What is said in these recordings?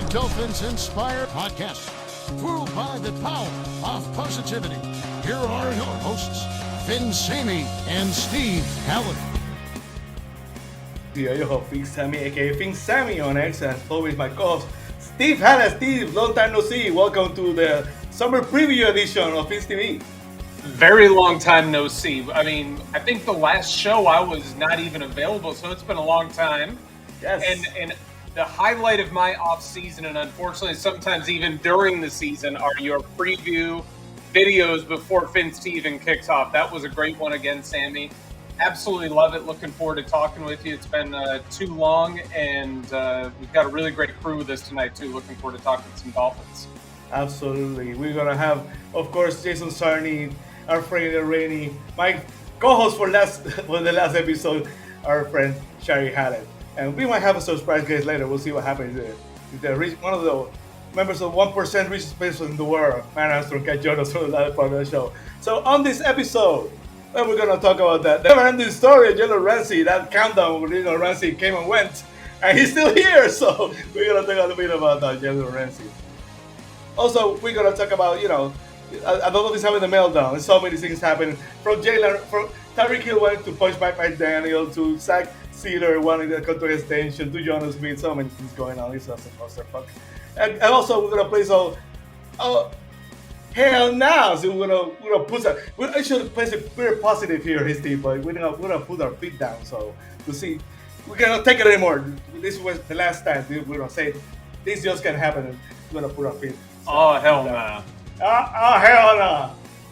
Dolphins Inspired podcast, fueled by the power of positivity. Here are your hosts, Finn Sammy and Steve Hallett. Yo, ho, Finn Sammy, aka Finn Sammy on X, and always my co-host, Steve Hallett. Steve, long time no see. Welcome to the summer preview edition of Finn's TV. Very long time no see. I mean, I think the last show I was not even available, so it's been a long time. Yes. And the highlight of my off-season, and unfortunately sometimes even during the season, are your preview videos before Finn's TV even kicks off. That was a great one again, Sammy. Absolutely love it. Looking forward to talking with you. It's been too long, and we've got a really great crew with us tonight, too. Looking forward to talking to some Dolphins. Absolutely. We're going to have, of course, Jason Sarney, our friend Adrian Rainey, my co-host for the last episode, our friend Shari Hallett. And we might have a surprise guest later. We'll see what happens. One of the members of 1% richest person in the world, Man Armstrong, can join us for the other part of the show. So on this episode, we're going to talk about that never-ending story of Jalen Ramsey, that countdown where Jalen Ramsey came and went, and he's still here. So we're going to talk a little bit about Jalen Ramsey. Also, we're going to talk about, I don't know if he's having a meltdown. There's so many things happening. From Tyreek Hill wanting to punch Mike Daniel, to Zach Sealer wanting to come to his extension, to Jonas Smith, so many things going on. It's just a clusterfuck. And also, we're going to play hell now. So we're gonna put that. I should place it very positive here, his team, but we're gonna put our feet down. So to see, we cannot take it anymore. This was the last time we're gonna say this just can't happen. We're gonna put our feet. Oh hell nah. Hell nah.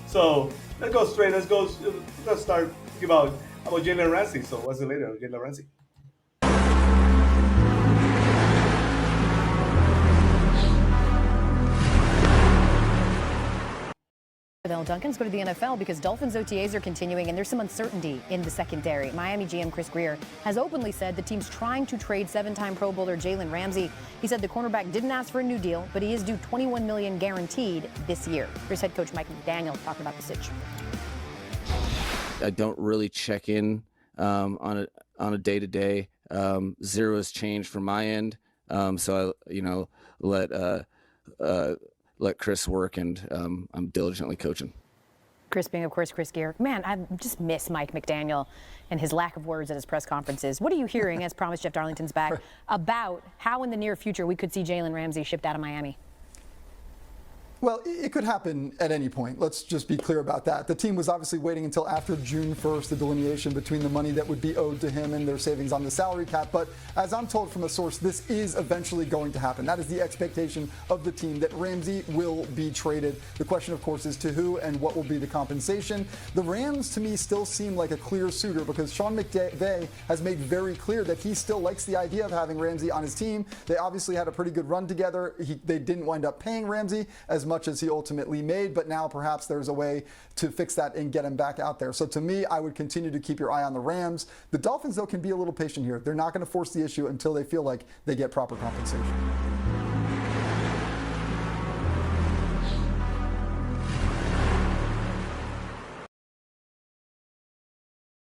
So let's go straight. Let's start thinking about Jalen Ramsey. So what's the latest, Jalen Ramsey? Duncans go to the NFL because Dolphins OTAs are continuing and there's some uncertainty in the secondary. Miami GM Chris Grier has openly said the team's trying to trade seven-time Pro Bowler Jalen Ramsey. He said the cornerback didn't ask for a new deal, but he is due $21 million guaranteed this year. Here's head coach Mike McDaniel talking about the situation. I don't really check in on a day-to-day. Zero has changed from my end, so I let Chris work, and I'm diligently coaching. Chris being, of course, Chris Grier. Man, I just miss Mike McDaniel and his lack of words at his press conferences. What are you hearing, as promised, Jeff Darlington's back, about how in the near future we could see Jalen Ramsey shipped out of Miami? Well, it could happen at any point. Let's just be clear about that. The team was obviously waiting until after June 1st, the delineation between the money that would be owed to him and their savings on the salary cap. But as I'm told from a source, this is eventually going to happen. That is the expectation of the team, that Ramsey will be traded. The question, of course, is to who and what will be the compensation. The Rams, to me, still seem like a clear suitor because Sean McVay has made very clear that he still likes the idea of having Ramsey on his team. They obviously had a pretty good run together. They didn't wind up paying Ramsey as much as he ultimately made, but now perhaps there's a way to fix that and get him back out there. So to me, I would continue to keep your eye on the Rams. The Dolphins, though, can be a little patient here. They're not going to force the issue until they feel like they get proper compensation.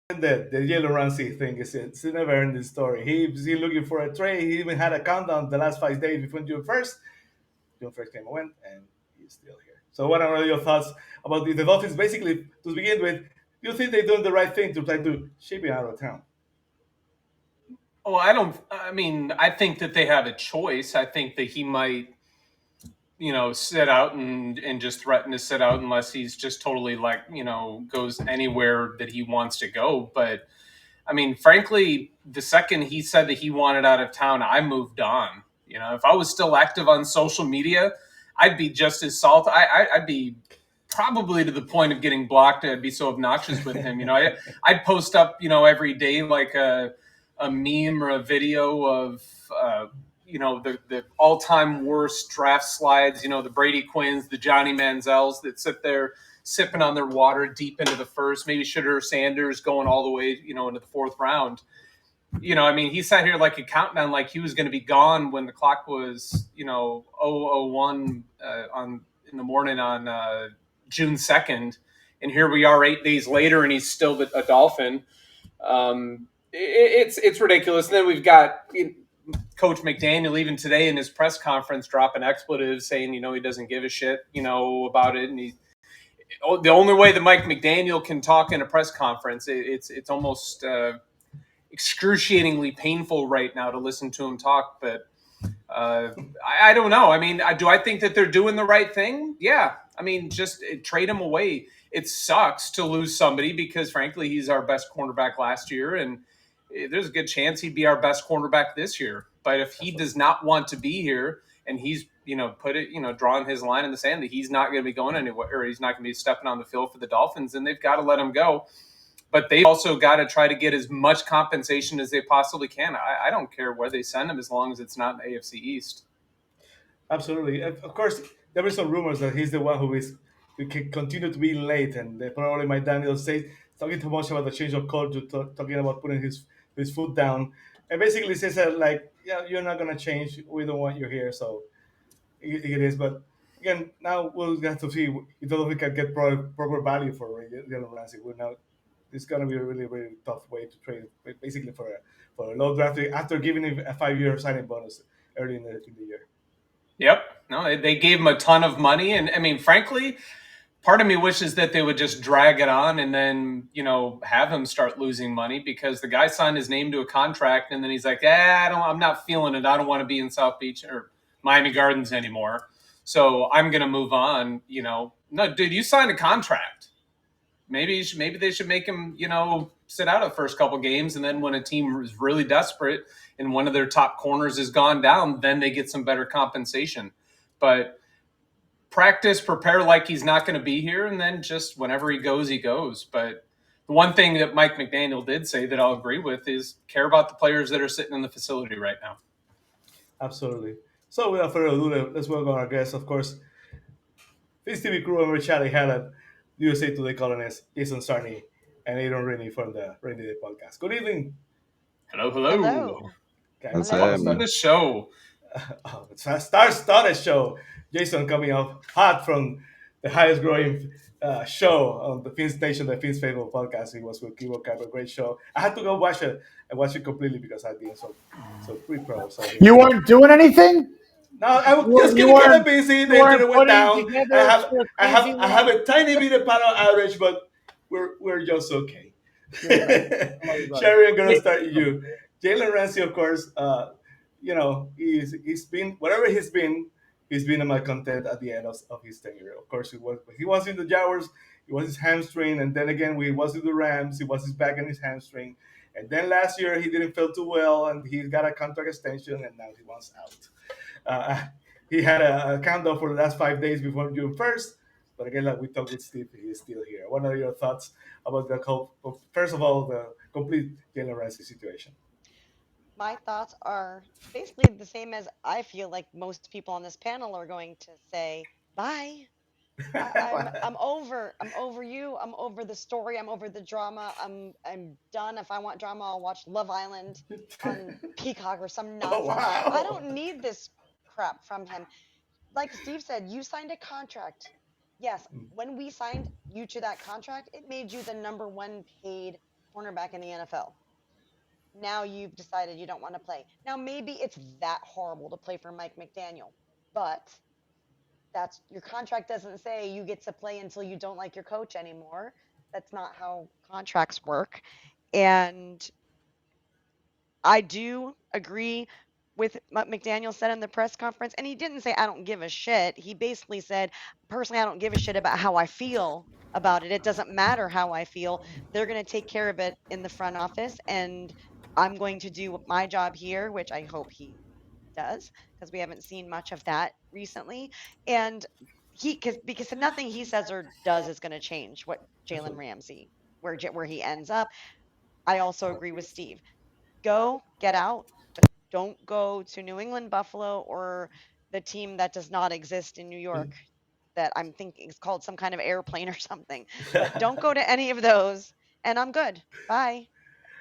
The Jalen Ramsey thing it's a never-ending story. He's looking for a trade. He even had a countdown the last 5 days before June 1st. June 1st came and went, and he's still here. So what are your thoughts about the Dolphins? Basically, to begin with, do you think they're doing the right thing to try to ship him out of town? Oh, I think that they have a choice. I think that he might, sit out and just threaten to sit out unless he's just totally goes anywhere that he wants to go. But I mean, frankly, the second he said that he wanted out of town, I moved on. If I was still active on social media, I'd be just as salty. I'd be probably to the point of getting blocked. I'd be so obnoxious with him. I'd post up, every day like a meme or a video of, the all-time worst draft slides. The Brady Quinns, the Johnny Manziels that sit there sipping on their water deep into the first. Maybe Shedeur Sanders going all the way, into the fourth round. He sat here like a countdown, like he was going to be gone when the clock was, 001 in the morning on June 2nd. And here we are 8 days later, and he's still a Dolphin. It's ridiculous. And then we've got Coach McDaniel, even today in his press conference, dropping expletives, saying, he doesn't give a shit, about it. And the only way that Mike McDaniel can talk in a press conference, it's almost excruciatingly painful right now to listen to him talk. But I don't know. I mean, do I think that they're doing the right thing? Yeah. I mean, just trade him away. It sucks to lose somebody because, frankly, he's our best cornerback last year, and there's a good chance he'd be our best cornerback this year. But if he does not want to be here and he's, drawing his line in the sand that he's not going to be going anywhere, or he's not going to be stepping on the field for the Dolphins, then they've got to let him go. But they also got to try to get as much compensation as they possibly can. I don't care where they send him as long as it's not in the AFC East. Absolutely. Of course, there were some rumors that he's the one who can continue to be late, and they probably Mike Daniel say talking too much about the change of culture, talking about putting his foot down, and basically says that yeah, you're not gonna change. We don't want you here, so it is. But again, now we'll have to see if we can get proper value for Jalen Ramsey. We're now it's gonna be a really really tough way to trade, basically for a low draft pick after giving him a 5-year signing bonus early in the year. Yep. No, they gave him a ton of money. And I mean, frankly, part of me wishes that they would just drag it on and then, have him start losing money, because the guy signed his name to a contract and then he's like, I'm not feeling it. I don't want to be in South Beach or Miami Gardens anymore. So I'm going to move on. No, dude, you signed a contract. Maybe they should make him, sit out the first couple games, and then when a team is really desperate and one of their top corners has gone down, then they get some better compensation. But prepare like he's not going to be here, and then just whenever he goes, he goes. But the one thing that Mike McDaniel did say that I'll agree with is care about the players that are sitting in the facility right now. Absolutely. So without further ado, let's welcome our guest, of course, Fizz TV crew member Shari Hallett, USA Today columnist Jason Sarney, and Adrian Rainey from the Rainy Day podcast. Good evening. Hello. Okay, That's Welcome to the show. It's a star-studded show. Jason coming off hot from the highest growing show on the Fins Nation, the Fins Fable podcast. He was with Kibo Cap, a great show. I had to go watch it and watch it completely because I'd been so pretty proud. So you weren't doing anything? no, I was just getting kind of busy. The internet went down. I have a tiny bit of power outage, but we're just okay. Shari, I'm gonna start with you. Jalen Ramsey, of course, he's been whatever he's been a malcontent at the end of his tenure. Of course, he was in the Jaguars, it was his hamstring, and then again he was in the Rams, it was his back and his hamstring, and then last year he didn't feel too well, and he got a contract extension, and now he wants out. He had a countdown for the last 5 days before June 1st, but again, like we talked with Steve, he is still here. What are your thoughts about first of all, the complete Jalen Ramsey situation? My thoughts are basically the same as I feel like most people on this panel are going to say. Bye. I'm over you. I'm over the story. I'm over the drama. I'm done. If I want drama, I'll watch Love Island on Peacock or some nonsense. wow. I don't need this crap from him. Like Steve said, you signed a contract. Yes, when we signed you to that contract, it made you the number one paid cornerback in the NFL. Now you've decided you don't want to play. Now maybe it's that horrible to play for Mike McDaniel, but that's your contract doesn't say you get to play until you don't like your coach anymore. That's not how contracts work. And I do agree with what McDaniel said in the press conference. And he didn't say, I don't give a shit. He basically said, personally, I don't give a shit about how I feel about it. It doesn't matter how I feel. They're going to take care of it in the front office. And I'm going to do my job here, which I hope he does, because we haven't seen much of that recently. And because nothing he says or does is going to change what Jalen Ramsey, where he ends up. I also agree with Steve. Go, get out, but don't go to New England, Buffalo, or the team that does not exist in New York that I'm thinking is called some kind of airplane or something. But don't go to any of those, and I'm good. Bye.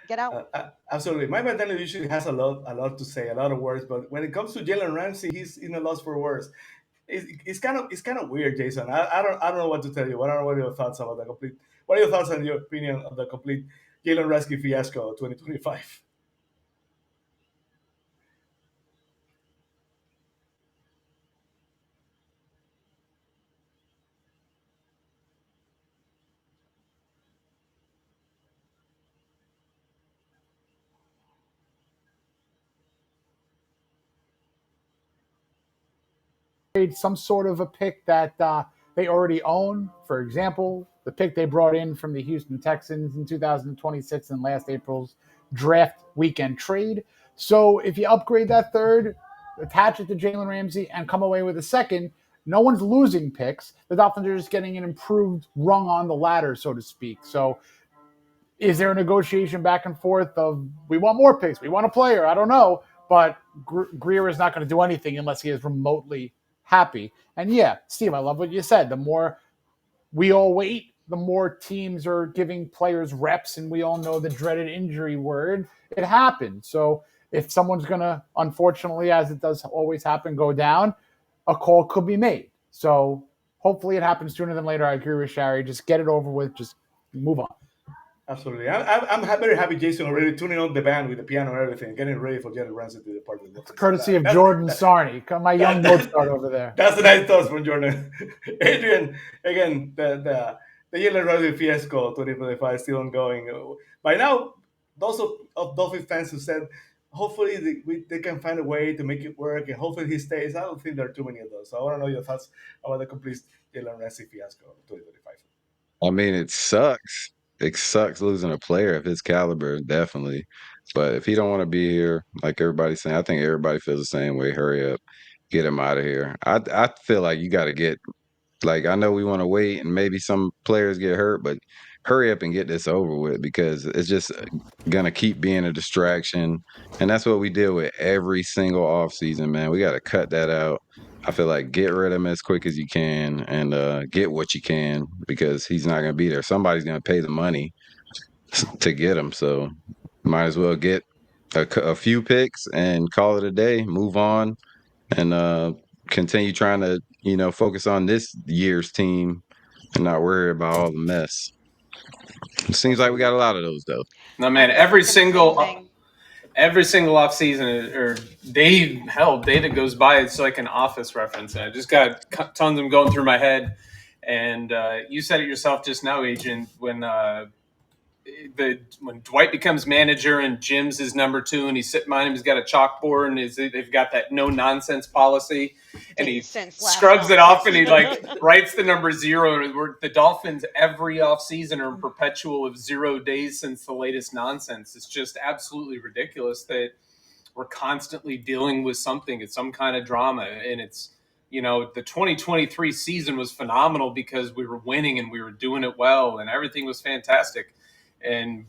Get out. Absolutely. My mentality usually has a lot to say, a lot of words, but when it comes to Jalen Ramsey, he's in a loss for words. It's kind of weird, Jason. I don't know what to tell you. I don't know what are your thoughts about the complete. What are your thoughts and your opinion of the complete Jalen Ramsey fiasco of 2025? upgrade some sort of a pick that they already own. For example, the pick they brought in from the Houston Texans in 2026 in last April's draft weekend trade. So if you upgrade that third, attach it to Jalen Ramsey, and come away with a second, no one's losing picks. The Dolphins are just getting an improved rung on the ladder, so to speak. So is there a negotiation back and forth of we want more picks, we want a player? I don't know. But Grier is not going to do anything unless he is remotely happy. And yeah, Steve, I love what you said. The more we all wait, the more teams are giving players reps, and we all know the dreaded injury word. It happens. So if someone's going to, unfortunately, as it does always happen, go down, a call could be made. So hopefully it happens sooner than later. I agree with Shari. Just get it over with. Just move on. Absolutely. I'm very happy Jason already tuning on the band with the piano and everything, getting ready for Jalen Ramsey to depart. Courtesy of Jordan Sarney, my young Mozart over there. That's a nice thought from Jordan. Adrian, again, the Jalen Ramsey fiasco 2025 is still ongoing. By now, those of Dolphins fans who said, hopefully they can find a way to make it work, and hopefully he stays. I don't think there are too many of those. So I want to know your thoughts about the complete Jalen Ramsey fiasco 2025. I mean, it sucks. It sucks losing a player of his caliber, definitely. But if he don't want to be here, like everybody's saying, I think everybody feels the same way. Hurry up, get him out of here. I feel like you got to get, like, I know we want to wait and maybe some players get hurt, but hurry up and get this over with, because it's just gonna keep being a distraction. And that's what we deal with every single offseason, man. We got to cut that out. I feel like get rid of him as quick as you can, and get what you can, because he's not going to be there. Somebody's going to pay the money to get him. So might as well get a few picks and call it a day, move on, and continue trying to, focus on this year's team and not worry about all the mess. It seems like we got a lot of those, though. No, man, every single off season or day that goes by, it's like an Office reference. I just got tons of them going through my head. And you said it yourself just now, Adrian, when Dwight becomes manager and Jim's his number 2, and he's sitting behind him, he's got a chalkboard, and they've got that no nonsense policy, and he scrubs it off, and he writes the number 0. The Dolphins every offseason are in perpetual of 0 days since the latest nonsense. It's just absolutely ridiculous that we're constantly dealing with something. It's some kind of drama, and it's, the 2023 season was phenomenal because we were winning and we were doing it well and everything was fantastic. And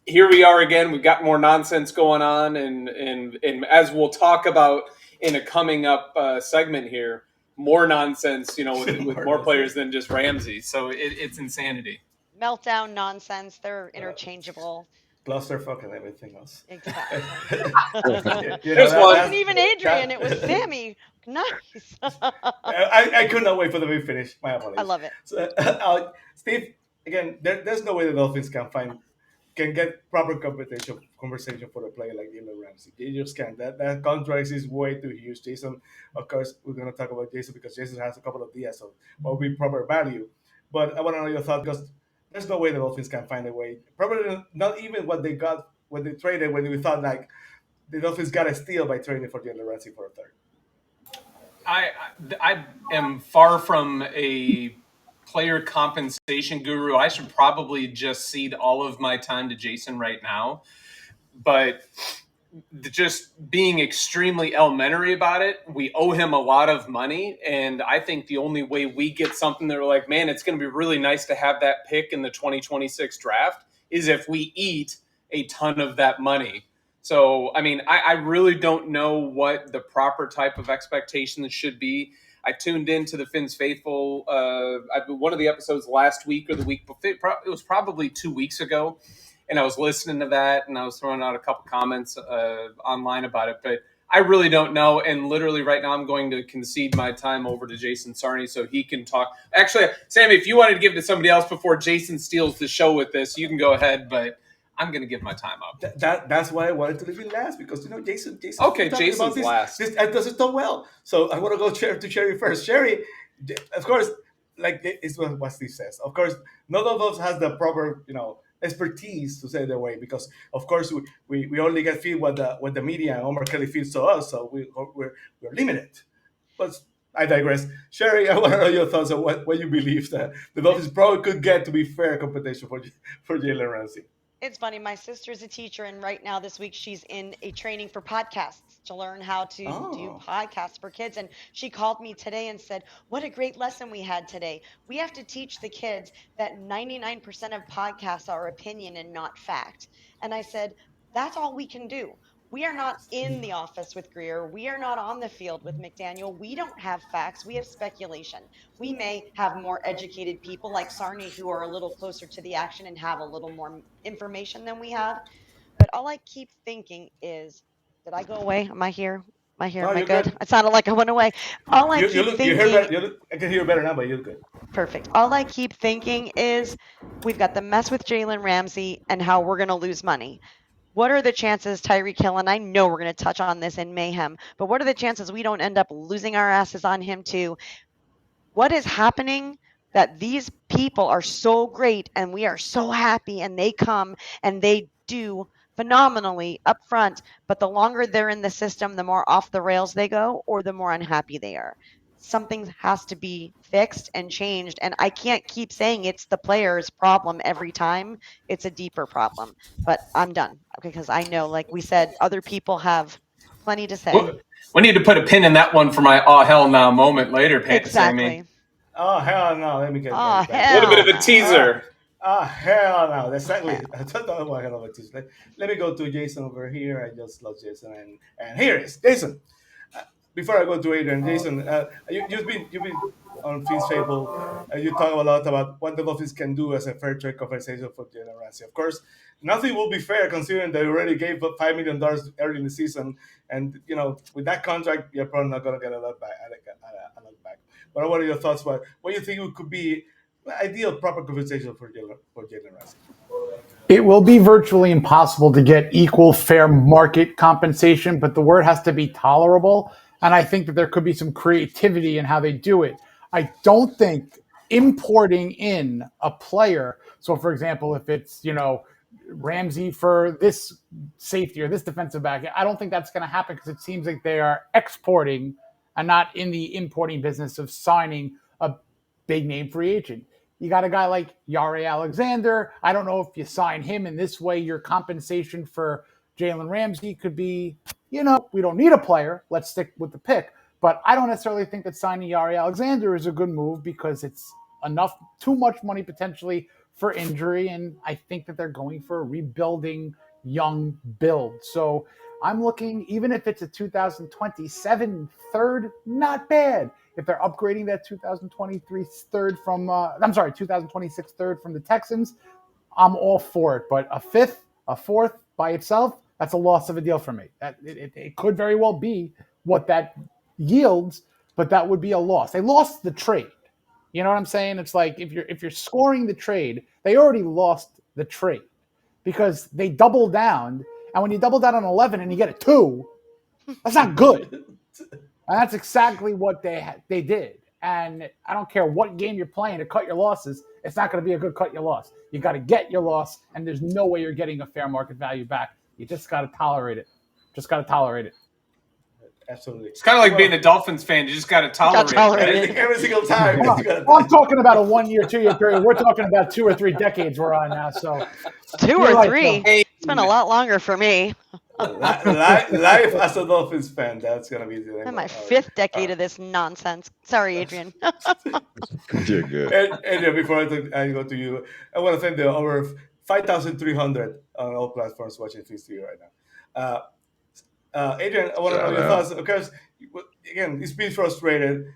here we are again. We've got more nonsense going on, and as we'll talk about in a coming up segment here, more nonsense, with more players than just Ramsey. So it's insanity. Meltdown nonsense. They're interchangeable. Clusterfuck and everything else. Exactly. It wasn't even Adrian. It was Sammy. Nice. I could not wait for the big finish. My apologies. I love it. So, Steve, again, there's no way the Dolphins can get proper conversation for a player like Jalen Ramsey. They just can't. That contract is way too huge. Jason, of course, we're going to talk about Jason because Jason has a couple of ideas of what would be proper value. But I want to know your thoughts, because there's no way the Dolphins can find a way. Probably not even what they got when they traded, when we thought like the Dolphins got a steal by trading for Jalen Ramsey for a third. I am far from a player compensation guru. I should probably just cede all of my time to Jason right now. But just being extremely elementary about it, we owe him a lot of money. And I think the only way we get something that we're like, man, it's going to be really nice to have that pick in the 2026 draft is if we eat a ton of that money. So, I mean, I really don't know what the proper type of expectations should be. I tuned into the Fins Faithful, one of the episodes last week or the week before. It was probably 2 weeks ago. And I was listening to that, and I was throwing out a couple comments online about it. But I really don't know. And literally right now I'm going to concede my time over to Jason Sarney so he can talk. Actually, Sammy, if you wanted to give it to somebody else before Jason steals the show with this, you can go ahead. But I'm going to give my time up. That's why I wanted to leave it last, because, Jason. Okay, Jason's last. This doesn't so well. So I want to go to Shari first. Shari, of course, like it's what Steve says. Of course, none of us has the proper, expertise to say their way, because of course we only get feed what the media and Omar Kelly feeds to us, so we're limited. but I digress. Sherry, I want to know your thoughts on what you believe that the Dolphins probably could get to be fair competition for Jalen Ramsey. It's funny. My sister's a teacher, and right now this week she's in a training for podcasts to learn how to do Oh, podcasts for kids. And she called me today and said, "What a great lesson we had today. We have to teach the kids that 99% of podcasts are opinion and not fact." And I said, "That's all we can do. We are not in the office with Greer. We are not on the field with McDaniel. We don't have facts. We have speculation. We may have more educated people like Sarney who are a little closer to the action and have a little more information than we have. But all I keep thinking is, did I go away? Am I here? Am I here? no, Am I you're good? good. It sounded like I went away. All I keep You hear thinking, better. I can hear better now, but you're good. perfect. All I keep thinking is we've got the mess with Jalen Ramsey and how we're going to lose money. What are the chances Tyreek Hill, and I know we're going to touch on this in Mayhem, but what are the chances we don't end up losing our asses on him too? What is happening that these people are so great and we are so happy and they come and they do phenomenally up front, but the longer they're in the system, the more off the rails they go or the more unhappy they are. Something has to be fixed and changed. And I can't keep saying it's the player's problem every time. It's a deeper problem. But I'm done because I know, like we said, other people have plenty to say. We need to put a pin in that one for my "oh hell no" moment later, Sammy. Exactly. Oh hell no! Let me get Oh, back. A little bit hell of a no. teaser. Hell no! Exactly. I don't know what hell of a teaser. Let me go to Jason over here. I just lost Jason, and here is Jason. Before I go to Adrian, Jason, you've been on Finn's Fable. You talk a lot about what the Dolphins can do as a fair trade compensation for Jalen Ramsey. Of course, nothing will be fair considering they already gave up $5 million early in the season, and with that contract, you're probably not going to get a lot back. A lot back. But what are your thoughts? What do you think could be ideal proper compensation for Jalen Ramsey? It will be virtually impossible to get equal fair market compensation, but the word has to be tolerable. And I think that there could be some creativity in how they do it. I don't think importing in a player. So, for example, if it's, Ramsey for this safety or this defensive back, I don't think that's going to happen because it seems like they are exporting and not in the importing business of signing a big name free agent. You got a guy like Yari Alexander. I don't know if you sign him in this way, your compensation for Jalen Ramsey could be, we don't need a player. Let's stick with the pick. But I don't necessarily think that signing Yari Alexander is a good move because it's too much money potentially for injury. And I think that they're going for a rebuilding young build. So I'm looking, even if it's a 2027 third, not bad. If they're upgrading that 2023 third 2026 third from the Texans, I'm all for it. But a fourth by itself, that's a loss of a deal for me. It could very well be what that yields, but that would be a loss. They lost the trade. You know what I'm saying? It's like if you're scoring the trade, they already lost the trade because they doubled down. And when you double down on 11 and you get a 2, that's not good. And that's exactly what they did. And I don't care what game you're playing to cut your losses, it's not going to be a good cut your loss. You got to get your loss, and there's no way you're getting a fair market value back. You just got to tolerate it. Absolutely. It's kind of like being a Dolphins fan. You just got to tolerate it. Every single time. I'm talking about a 1 year, 2 year period. We're talking about 2 or 3 decades we're on now. So 2 or 3. It's been a lot longer for me. Life as a Dolphins fan, that's going to be the name. I'm my 5th decade of this nonsense. Sorry, Adrian. You're good. Adrian, before I go to you, I want to thank the over 5,300 on all platforms watching FIST right now. Adrian, I want to know your thoughts because, again, it's been frustrated.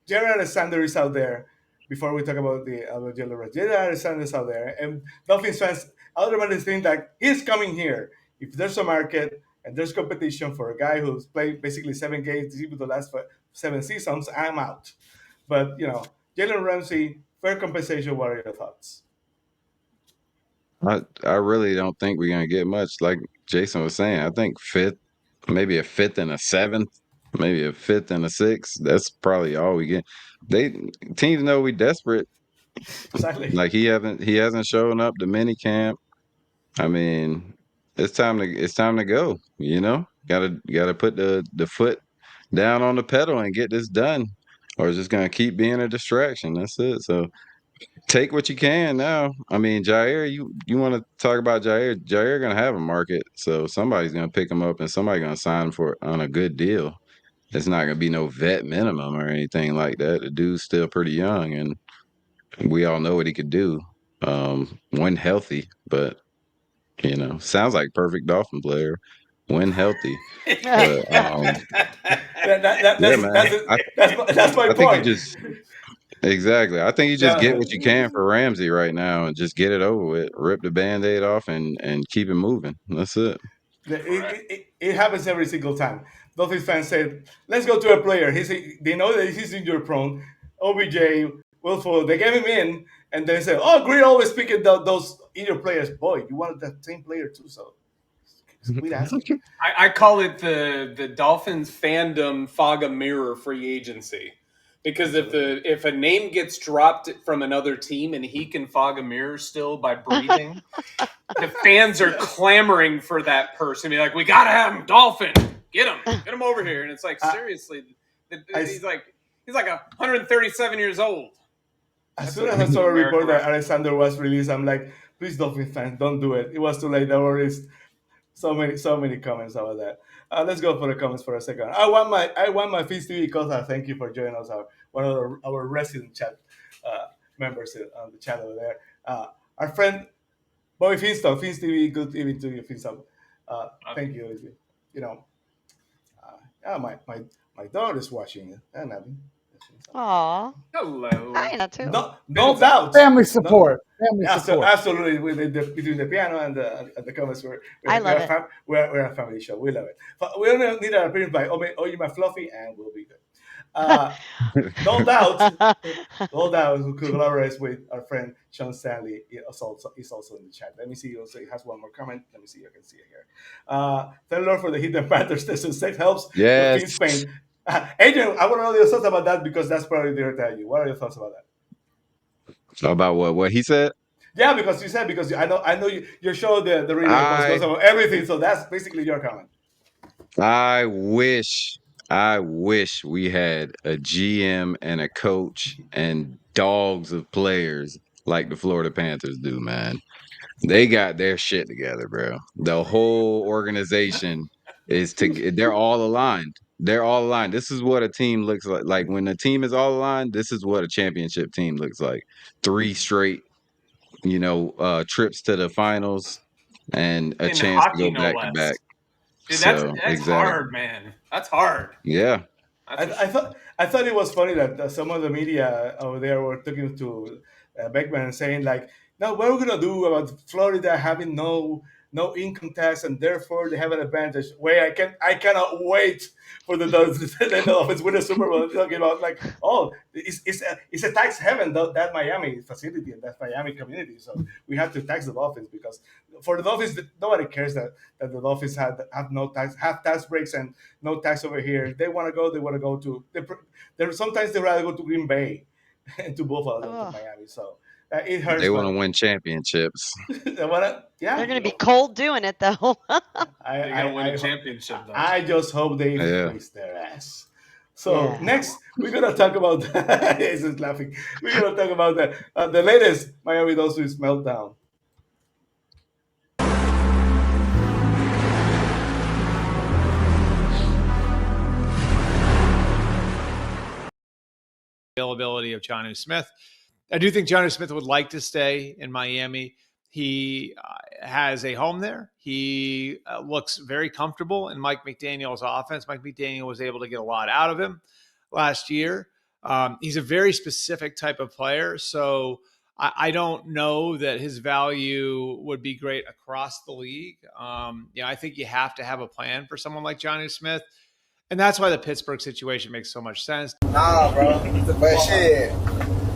Jared Alexander is out there. Before we talk about Jalen Ramsey, Jared Alexander is out there, and Dolphins fans automatically think that he's coming here. If there's a market and there's competition for a guy who's played basically 7 games the last 7 seasons, I'm out. But Jalen Ramsey, fair compensation. What are your thoughts? I really don't think we're gonna get much. Like Jason was saying, I think 5th, maybe a 5th and a 7th, maybe a 5th and a 6th. That's probably all we get. Teams know we desperate. Exactly. Like he hasn't shown up to Minicamp. I mean, it's time to go. Gotta put the foot down on the pedal and get this done, or it's just gonna keep being a distraction. That's it. So take what you can now. I mean, Jair, you want to talk about Jair? Jair gonna have a market, so somebody's gonna pick him up and somebody's gonna sign him for on a good deal. It's not gonna be no vet minimum or anything like that. The dude's still pretty young, and we all know what he could do when healthy. But sounds like perfect Dolphin player when healthy. But yeah, man, that's my I think you point. just exactly. I think you just get what you can for Ramsey right now and just get it over with. Rip the Band-Aid off and keep it moving. That's it. It happens every single time. Dolphins fans said, "Let's go to a player." They know that he's injury prone. OBJ, Will Fuller, they gave him in, and they said, "Oh, Green always picking those injured players." Boy, you wanted that same player too, so quit asking. I call it the Dolphins fandom fog a mirror free agency. Because if a name gets dropped from another team and he can fog a mirror still by breathing, the fans are clamoring for that person. Be like, we gotta have him, Dolphin. Get him over here. And it's like, seriously, he's like 137 years old. As soon as I saw a report that Alexander was released, I'm like, please, Dolphin fans, don't do it. It was too late. There were so many comments about that. Let's go for the comments for a second. I want my Fins TV Cosa. Thank you for joining us. One of our resident chat members on the chat over there. Our friend Bobby Finstock, Fins TV. Good evening to you, Finstock. Thank you. My daughter's watching it. And Aw. Hello. Hi, not too. No doubt. Family support. Family support. Absolutely. Between the piano and the comments, I love it. We're a family show. We love it. But we only need an appearance by Oye My Fluffy, and we'll be good. No doubt, who collaborates with our friend Sean Stanley is also in the chat. Let me see. Also, he has one more comment. Let me see if I can see it here. Thank Lord for the Hidden Panthers. Safe helps. Yes. In Spain. Adrian, I want to know your thoughts about that because that's probably direct at you. What are your thoughts about that? About what he said? Yeah, because I know you showed the relay post goes about everything, so that's basically your comment. I wish we had a GM and a coach and dogs of players like the Florida Panthers do, man. They got their shit together, bro. The whole organization they're all aligned. They're all aligned. This is what a team looks like. Like when a team is all aligned, this is what a championship team looks like. 3 straight, trips to the finals and a chance to go back to back. Dude, that's hard, man. That's hard. Yeah. I thought it was funny that some of the media over there were talking to Beckman and saying like, "No, what are we gonna do about Florida having no income tax and therefore they have an advantage?" I cannot wait for the Dolphins win a Super Bowl. Talking about like, oh, it's a tax heaven that Miami facility and that Miami community. So we have to tax the Dolphins because for the Dolphins, nobody cares that the Dolphins have tax breaks and no tax over here. They want to go to. Sometimes they rather go to Green Bay and to Buffalo than to Miami. So. It hurts. They want to win championships. They're going to be cold doing it, though. They're going to win a championship, though. I just hope they face their ass. So next, we're going to talk about he's laughing. We're going to talk about the latest Miami Dolphins meltdown. Availability of Jonnu Smith. I do think Jonnu Smith would like to stay in Miami. He has a home there. He looks very comfortable in Mike McDaniel's offense. Mike McDaniel was able to get a lot out of him last year. He's a very specific type of player. So I don't know that his value would be great across the league. I think you have to have a plan for someone like Jonnu Smith. And that's why the Pittsburgh situation makes so much sense. Nah, bro. But shit.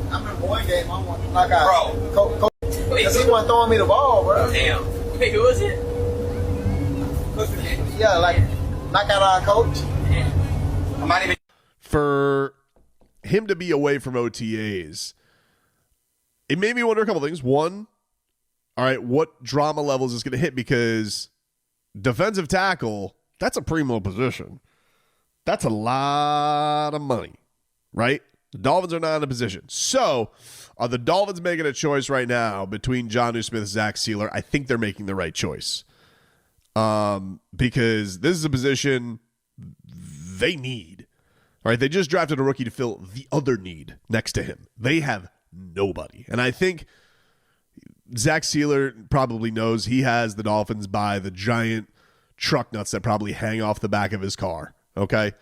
I remember one game I wanted to knock out Coach because he wasn't throwing me the ball, bro. Damn. Wait, who was it? Yeah, like knock out our coach. I might even. For him to be away from OTAs, it made me wonder a couple things. One, all right, what drama level is this going to hit? Because defensive tackle, that's a primo position. That's a lot of money, right? The Dolphins are not in a position. So are the Dolphins making a choice right now between Jonnu Smith, Zach Sealer? I think they're making the right choice. Because this is a position they need. All right, they just drafted a rookie to fill the other need next to him. They have nobody. And I think Zach Sealer probably knows he has the Dolphins by the giant truck nuts that probably hang off the back of his car. Okay?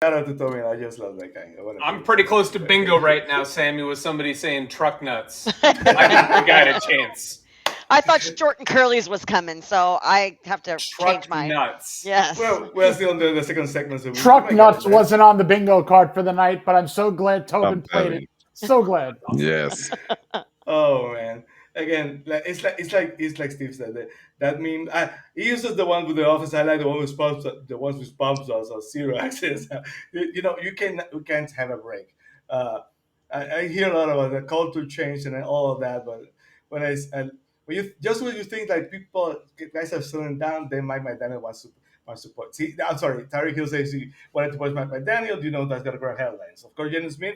Shout out to Tommy. I just love that guy. I'm pretty close to bingo right now, Sammy, with somebody saying truck nuts. I think the guy had a chance. I thought short and curlies was coming, so I have to change mine. Nuts. Yes. Well, we're still on the second segment. So Truck nuts wasn't on the bingo card for the night, but I'm so glad Tobin played it. So glad. Yes. Oh man! Again, it's like Steve said. That meme. He uses the one with the office. I like the one with sponsors. The ones with sponsors or zero access. You can't have a break. I hear a lot about the culture change and all of that, but when when you think like guys are slowing down, then Mike McDaniel wants to support. See, I'm sorry, Tyreek Hill says he wanted to push Mike McDaniel. You know that's gonna grab headlines. Of course, Jalen Smith,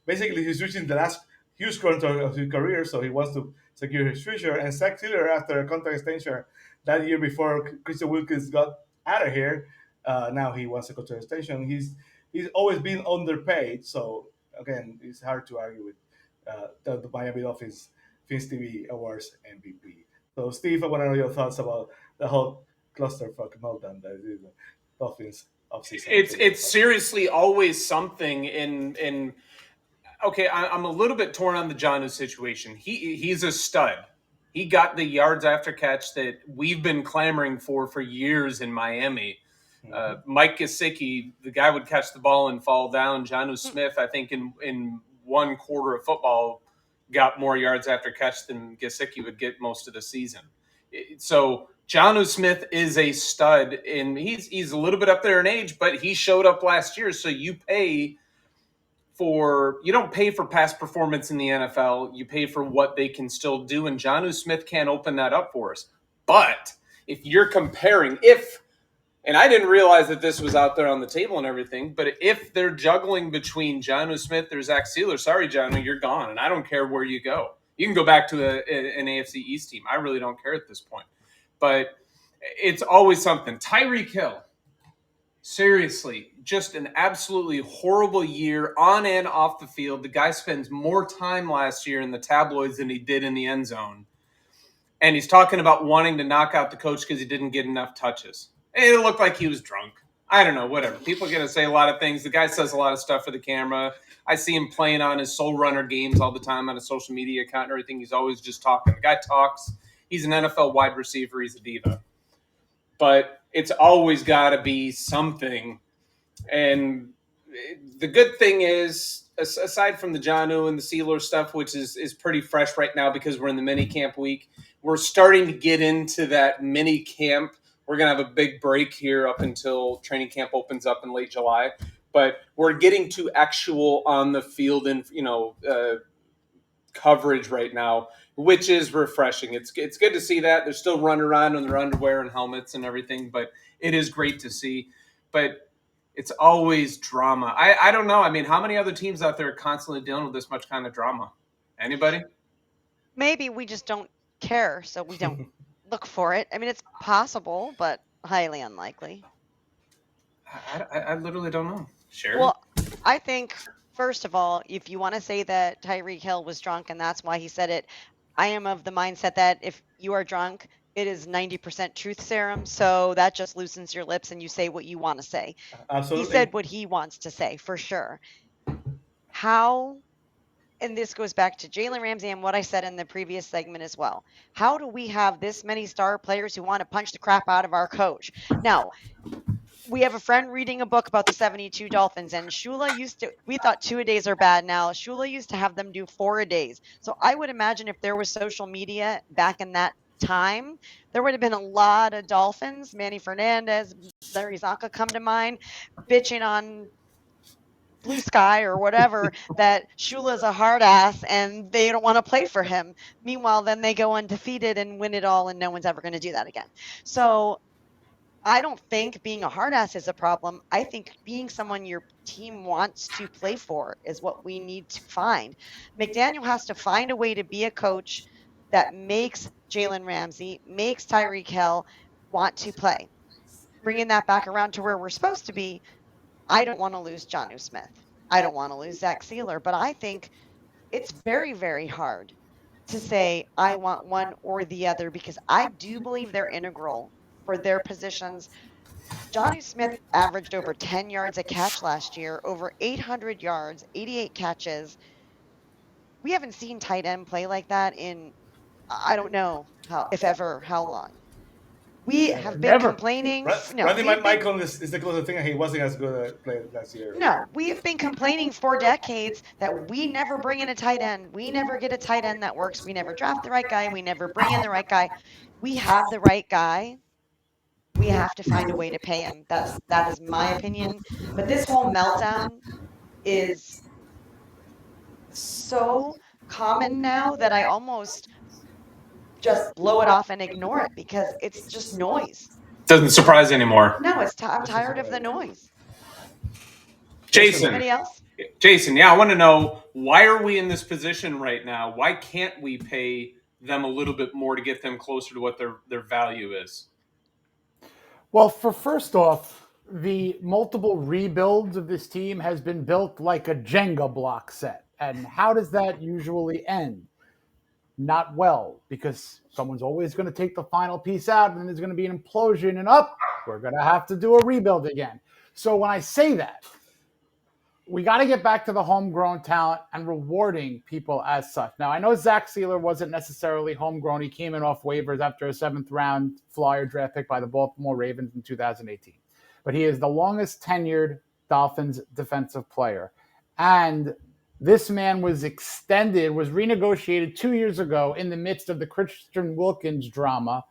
basically he's reaching the last huge contract of his career, so he wants to secure his future. And Zach Taylor, after a contract extension that year before Christian Wilkins got out of here, now he wants a contract extension. He's always been underpaid, so again, it's hard to argue with the Miami Dolphins Fins TV Awards MVP. So, Steve, I want to know your thoughts about the whole clusterfuck meltdown that is the Dolphins offseason. It's seriously always something in. Okay, I'm a little bit torn on the Jonnu situation. He's a stud. He got the yards after catch that we've been clamoring for years in Miami. Mike Gesicki, the guy would catch the ball and fall down. Jonnu Smith, I think in one quarter of football, got more yards after catch than Gesicki would get most of the season. So Jonnu Smith is a stud, and he's a little bit up there in age, but he showed up last year. So you don't pay for past performance in the NFL. You pay for what they can still do, and Jonnu Smith can't open that up for us. But if you're comparing, and I didn't realize that this was out there on the table and everything, but if they're juggling between Jonnu Smith or Zach Sealer, sorry, Jonnu, you're gone, and I don't care where you go. You can go back to an AFC East team. I really don't care at this point. But it's always something. Tyreek Hill, seriously, just an absolutely horrible year on and off the field. The guy spends more time last year in the tabloids than he did in the end zone. And he's talking about wanting to knock out the coach because he didn't get enough touches. It looked like he was drunk. I don't know, whatever. People are going to say a lot of things. The guy says a lot of stuff for the camera. I see him playing on his Soul Runner games all the time on his social media account and everything. He's always just talking. The guy talks. He's an NFL wide receiver. He's a diva. But it's always got to be something. And the good thing is, aside from the Jonnu and the Sealer stuff, which is pretty fresh right now because we're in the mini camp week, we're starting to get into that mini camp. We're going to have a big break here up until training camp opens up in late July. But we're getting to actual on the field and coverage right now, which is refreshing. It's good to see that. They're still running around in their underwear and helmets and everything, but it is great to see. But it's always drama. I don't know. I mean, how many other teams out there are constantly dealing with this much kind of drama? Anybody? Maybe we just don't care, so we don't look for it. I mean, it's possible, but highly unlikely. I literally don't know. Sure. Well, I think, first of all, if you want to say that Tyreek Hill was drunk and that's why he said it, I am of the mindset that if you are drunk, it is 90% truth serum. So that just loosens your lips and you say what you want to say. Absolutely. He said what he wants to say, for sure. How, and this goes back to Jalen Ramsey and what I said in the previous segment as well. How do we have this many star players who want to punch the crap out of our coach? Now, we have a friend reading a book about the 72 Dolphins, and Shula we thought 2-a-days are bad now. Shula used to have them do 4-a-days. So I would imagine if there was social media back in that time, there would have been a lot of Dolphins, Manny Fernandez, Larry Zonka come to mind, bitching on blue sky or whatever that Shula's a hard ass and they don't want to play for him. Meanwhile, then they go undefeated and win it all, and no one's ever going to do that again. So I don't think being a hard ass is a problem. I think being someone your team wants to play for is what we need to find. McDaniel has to find a way to be a coach that makes Jalen Ramsey, makes Tyreek Hill want to play. Bringing that back around to where we're supposed to be, I don't want to lose Jonnu Smith. I don't want to lose Zach Sealer, but I think it's very, very hard to say I want one or the other because I do believe they're integral for their positions. Jonnu Smith averaged over 10 yards a catch last year, over 800 yards, 88 catches. We haven't seen tight end play like that in, I don't know how, if ever, how long. We have been complaining. Randy Michael is the closest thing. He wasn't as good at playing last year. No, we've been complaining for decades that we never bring in a tight end. We never get a tight end that works. We never draft the right guy. We never bring in the right guy. We have the right guy. We have to find a way to pay him. That is my opinion. But this whole meltdown is so common now that I almost just blow it off and ignore it because it's just noise. Doesn't surprise anymore. No, I'm tired of the noise. Jason. Anybody else? Jason, yeah, I want to know, why are we in this position right now? Why can't we pay them a little bit more to get them closer to what their value is? Well, first off, the multiple rebuilds of this team has been built like a Jenga block set. And how does that usually end? Not well, because someone's always going to take the final piece out and then there's going to be an implosion and we're going to have to do a rebuild again. So when I say that, we got to get back to the homegrown talent and rewarding people as such. Now, I know Zach Sealer wasn't necessarily homegrown. He came in off waivers after a 7th-round flyer draft pick by the Baltimore Ravens in 2018. But he is the longest tenured Dolphins defensive player. And this man was renegotiated 2 years ago in the midst of the Christian Wilkins drama.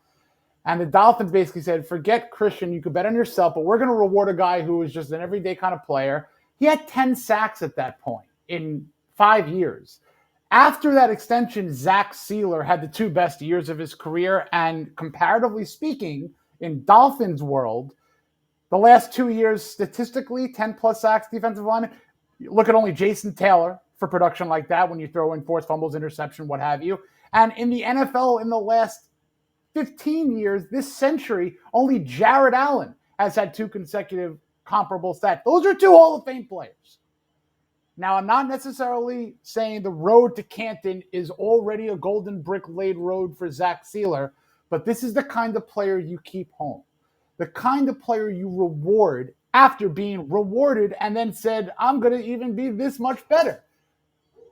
And the Dolphins basically said, forget Christian, you could bet on yourself, but we're going to reward a guy who is just an everyday kind of player. He had 10 sacks at that point in 5 years. After that extension, Zach Sealer had the 2 best years of his career. And comparatively speaking, in Dolphins world, the last 2 years, statistically, 10-plus sacks defensive lineman. Look at only Jason Taylor for production like that when you throw in forced fumbles, interception, what have you. And in the NFL in the last 15 years, this century, only Jared Allen has had 2 consecutive comparable stats. Those are 2 Hall of Fame players. Now, I'm not necessarily saying the road to Canton is already a golden brick laid road for Zach Sealer, but this is the kind of player you keep home. The kind of player you reward after being rewarded and then said, I'm going to even be this much better.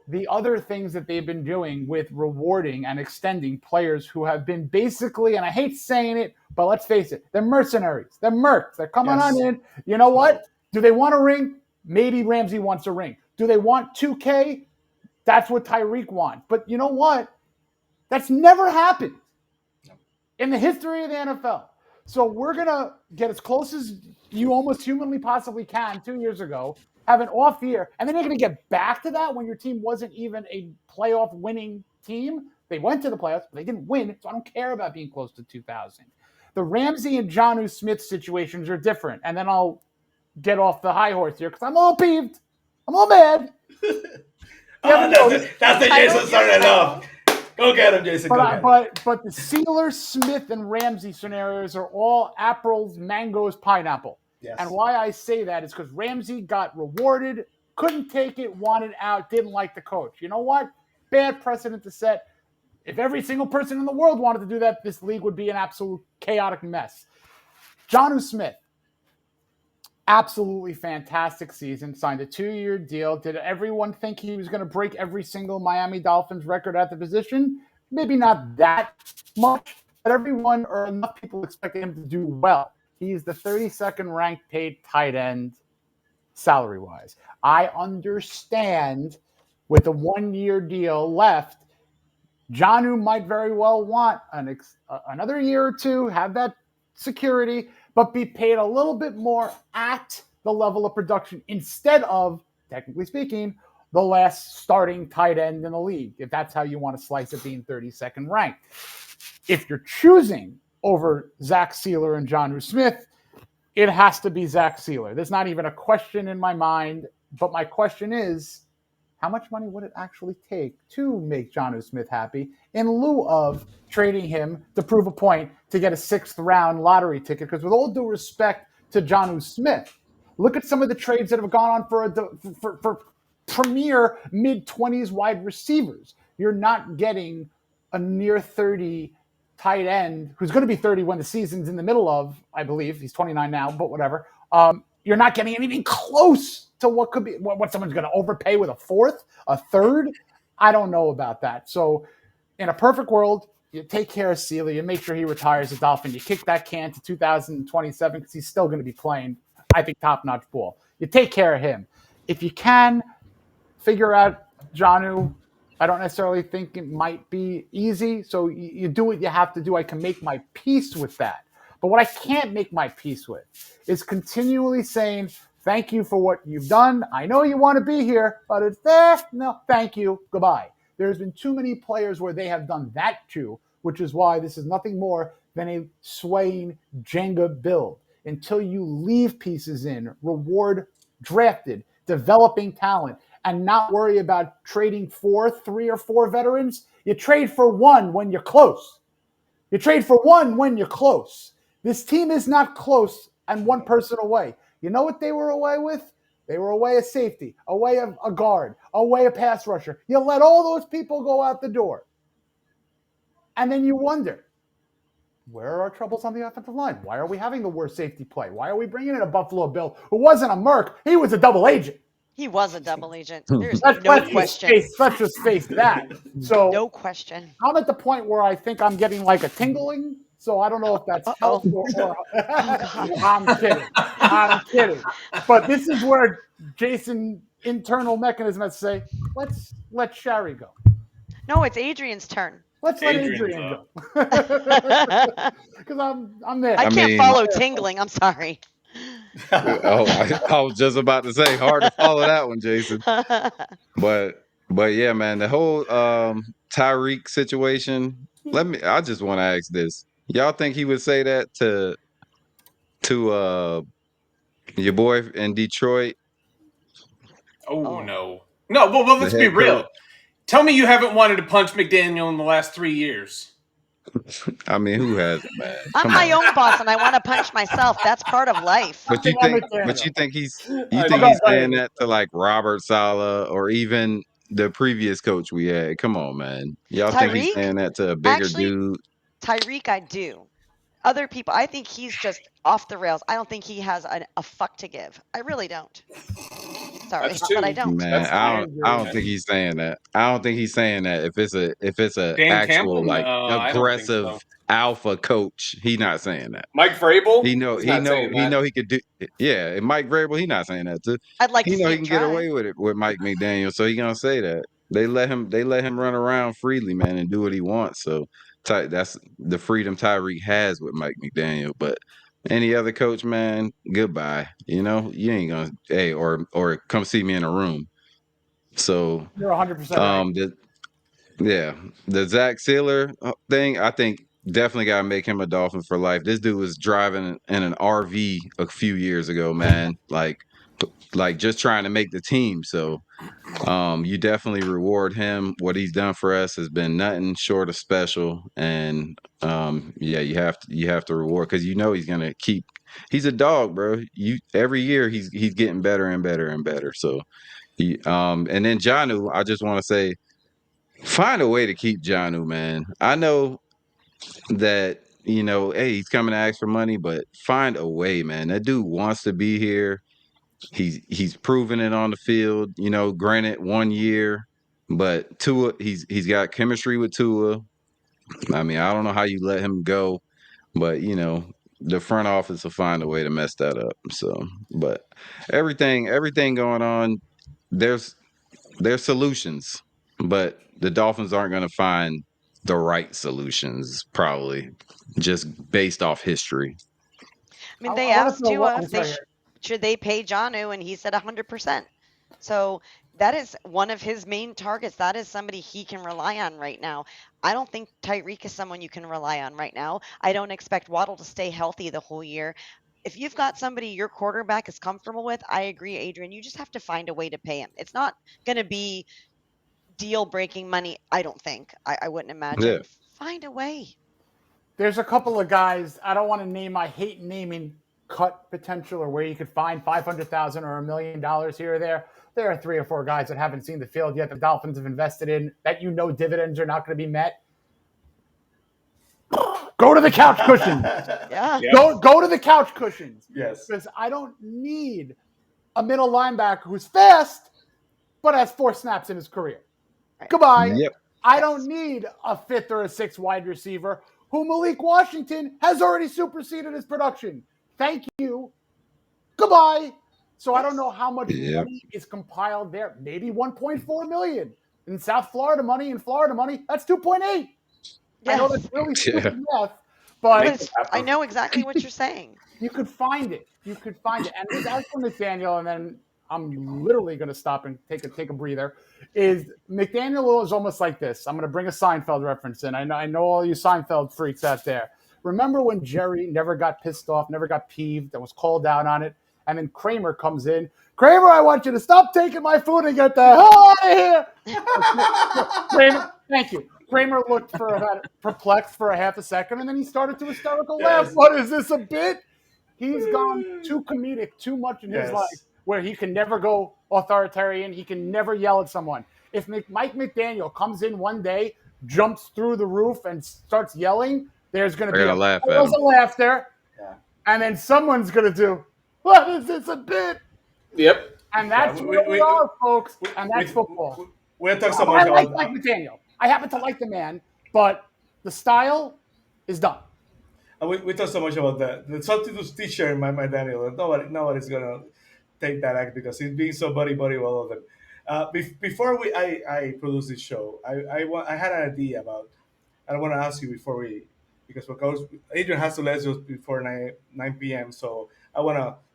The other things that they've been doing with rewarding and extending players who have been basically, and I hate saying it, but let's face it, they're mercenaries. They're mercs. They're coming on in. You know what? Do they want a ring? Maybe Ramsey wants a ring. Do they want 2K? That's what Tyreek wants. But you know what? That's never happened in the history of the NFL. So we're going to get as close as you almost humanly possibly can 2 years ago, have an off year, and then you're going to get back to that when your team wasn't even a playoff winning team. They went to the playoffs, but they didn't win, so I don't care about being close to 2000. The Ramsey and Jonnu Smith situations are different, and then I'll get off the high horse here because I'm a little peeved. I'm a little mad. That's the Jason Sarney enough. Go get him, Jason. But the Sealer, Smith, and Ramsey scenarios are all apples, mangoes, pineapple. Yes. And why I say that is because Ramsey got rewarded, couldn't take it, wanted out, didn't like the coach. You know what? Bad precedent to set. If every single person in the world wanted to do that, this league would be an absolute chaotic mess. Jonnu Smith, absolutely fantastic season, signed a 2-year deal. Did everyone think he was going to break every single Miami Dolphins record at the position? Maybe not that much, but everyone or enough people expected him to do well. He's the 32nd ranked paid tight end salary-wise. I understand with a 1-year deal left, Jonnu might very well want another year or two, have that security, but be paid a little bit more at the level of production instead of technically speaking, the last starting tight end in the league, if that's how you want to slice it, being 32nd ranked. If you're choosing over Zach Sealer and Jonnu Smith, it has to be Zach Sealer. There's not even a question in my mind, but my question is, how much money would it actually take to make Jonnu Smith happy in lieu of trading him to prove a point to get a 6th-round lottery ticket? Because with all due respect to Jonnu Smith, look at some of the trades that have gone on for premier mid-20s wide receivers. You're not getting a near 30 tight end who's going to be 30 when the season's in the middle of, I believe. He's 29 now, but whatever. You're not getting anything close to what could be what someone's going to overpay with a 4th, a 3rd. I don't know about that. So in a perfect world, you take care of Sealy, you make sure he retires a Dolphin. You kick that can to 2027 because he's still going to be playing, I think, top-notch ball. You take care of him. If you can figure out Jonnu, I don't necessarily think it might be easy. So you do what you have to do. I can make my peace with that. But what I can't make my peace with is continually saying, thank you for what you've done. I know you want to be here, but it's there. No, thank you. Goodbye. There's been too many players where they have done that too, which is why this is nothing more than a swaying Jenga build. Until you leave pieces in, reward drafted, developing talent, and not worry about trading for 3 or 4 veterans, you trade for 1 when you're close. You trade for 1 when you're close. This team is not close and 1 person away. You know what they were away with? They were away a safety, away a guard, away a pass rusher. You let all those people go out the door. And then you wonder, where are our troubles on the offensive line? Why are we having the worst safety play? Why are we bringing in a Buffalo Bill who wasn't a merc? He was a double agent. He was a double agent. There's no question. Let's just face that. So no question. I'm at the point where I think I'm getting like a tingling. So I don't know if that's helpful or I'm kidding. But this is where Jason internal mechanism has to say, let's let Shari go. No, it's Adrian's turn. Let's let Adrian go. Because I'm there. I can't follow tingling. I'm sorry. I was just about to say, hard to follow that one, Jason. But yeah, man, the whole Tyreek situation. I just want to ask this: y'all think he would say that to your boy in Detroit? Oh. No. Well, let's be real. Tell me you haven't wanted to punch McDaniel in the last 3 years. I mean, who hasn't, man? I'm my own boss, and I want to punch myself. That's part of life. But you think he's saying that to like Robert Saleh or even the previous coach we had? Come on, man. Y'all think he's saying that to a bigger dude? Tyreek, I do. Other people, I think he's just off the rails. I don't think he has a fuck to give. I really don't. Sorry, but I don't. Man, I don't think he's saying that. I don't think he's saying that. If it's a Dan actual Campbell? like No, aggressive alpha coach, he's not saying that. Mike Vrabel? He know he could do. Yeah, and Mike Vrabel, he not saying that too. I'd like to see he him can try. get away with it with Mike McDaniel, so he gonna say that. They let him run around freely, man, and do what he wants. So that's the freedom Tyreek has with Mike McDaniel. But any other coach, man, goodbye. You know, you ain't gonna or come see me in a room. So you're 100% right. The Zach Sealer thing, I think definitely gotta make him a Dolphin for life. This dude was driving in an RV a few years ago, man. Like just trying to make the team. So you definitely reward him. What he's done for us has been nothing short of special. And you have to reward, because you know he's gonna keep. He's a dog, bro. Every year he's getting better and better and better. So and then Jonnu, I just want to say, find a way to keep Jonnu, man. I know that, hey, he's coming to ask for money, but find a way, man. That dude wants to be here. He's proven it on the field, granted 1 year, but Tua, he's got chemistry with Tua. I mean, I don't know how you let him go, but the front office will find a way to mess that up. So, but everything going on, there's solutions, but the Dolphins aren't going to find the right solutions, probably just based off history. I mean, they asked Tua should they pay Jonnu, and he said 100%. So that is one of his main targets. That is somebody he can rely on right now. I don't think Tyreek is someone you can rely on right now. I don't expect Waddle to stay healthy the whole year. If you've got somebody your quarterback is comfortable with, I agree, Adrian. You just have to find a way to pay him. It's not going to be deal breaking money, I don't think. I wouldn't imagine. Yeah. Find a way. There's a couple of guys I don't want to name. I hate naming cut potential or where you could find $500,000 or $1 million here or there. There are 3 or 4 guys that haven't seen the field yet. The Dolphins have invested in that dividends are not going to be met. Go to the couch cushions. Yeah. Go to the couch cushions. Yes. Because I don't need a middle linebacker who's fast, but has 4 snaps in his career. Right. Goodbye. Yep. I don't need a 5th or a 6th wide receiver who Malik Washington has already superseded his production. Thank you. Goodbye. So I don't know how much money is compiled there. Maybe 1.4 million. In South Florida money, that's 2.8. Yes. I know that's really stupid math, but I know exactly what you're saying. you could find it. And as for McDaniel, and then I'm literally going to stop and take a breather, is McDaniel is almost like this. I'm going to bring a Seinfeld reference in. I know all you Seinfeld freaks out there. Remember when Jerry never got pissed off, never got peeved, and was called out on it? And then Kramer comes in. Kramer, I want you to stop taking my food and get the hell out of here. Kramer, thank you. Kramer looked perplexed for a half a second, and then he started to hysterical laugh. What is this, a bit? He's gone too comedic, too much in his life, where he can never go authoritarian. He can never yell at someone. If Mike McDaniel comes in one day, jumps through the roof, and starts yelling, there's going to be a laughter, and then someone's going to do, what is this, a bit? Yep. And that's where we are, folks, and that's football. We're talking so much I like Mike McDaniel. I happen to like the man, but the style is done. We talk so much about the substitute teacher in my Daniel. Nobody's gonna take that act because he's being so buddy with all of them. Before I produce this show, I had an idea about. I want to ask you because Adrian has to let us before 9 p.m. So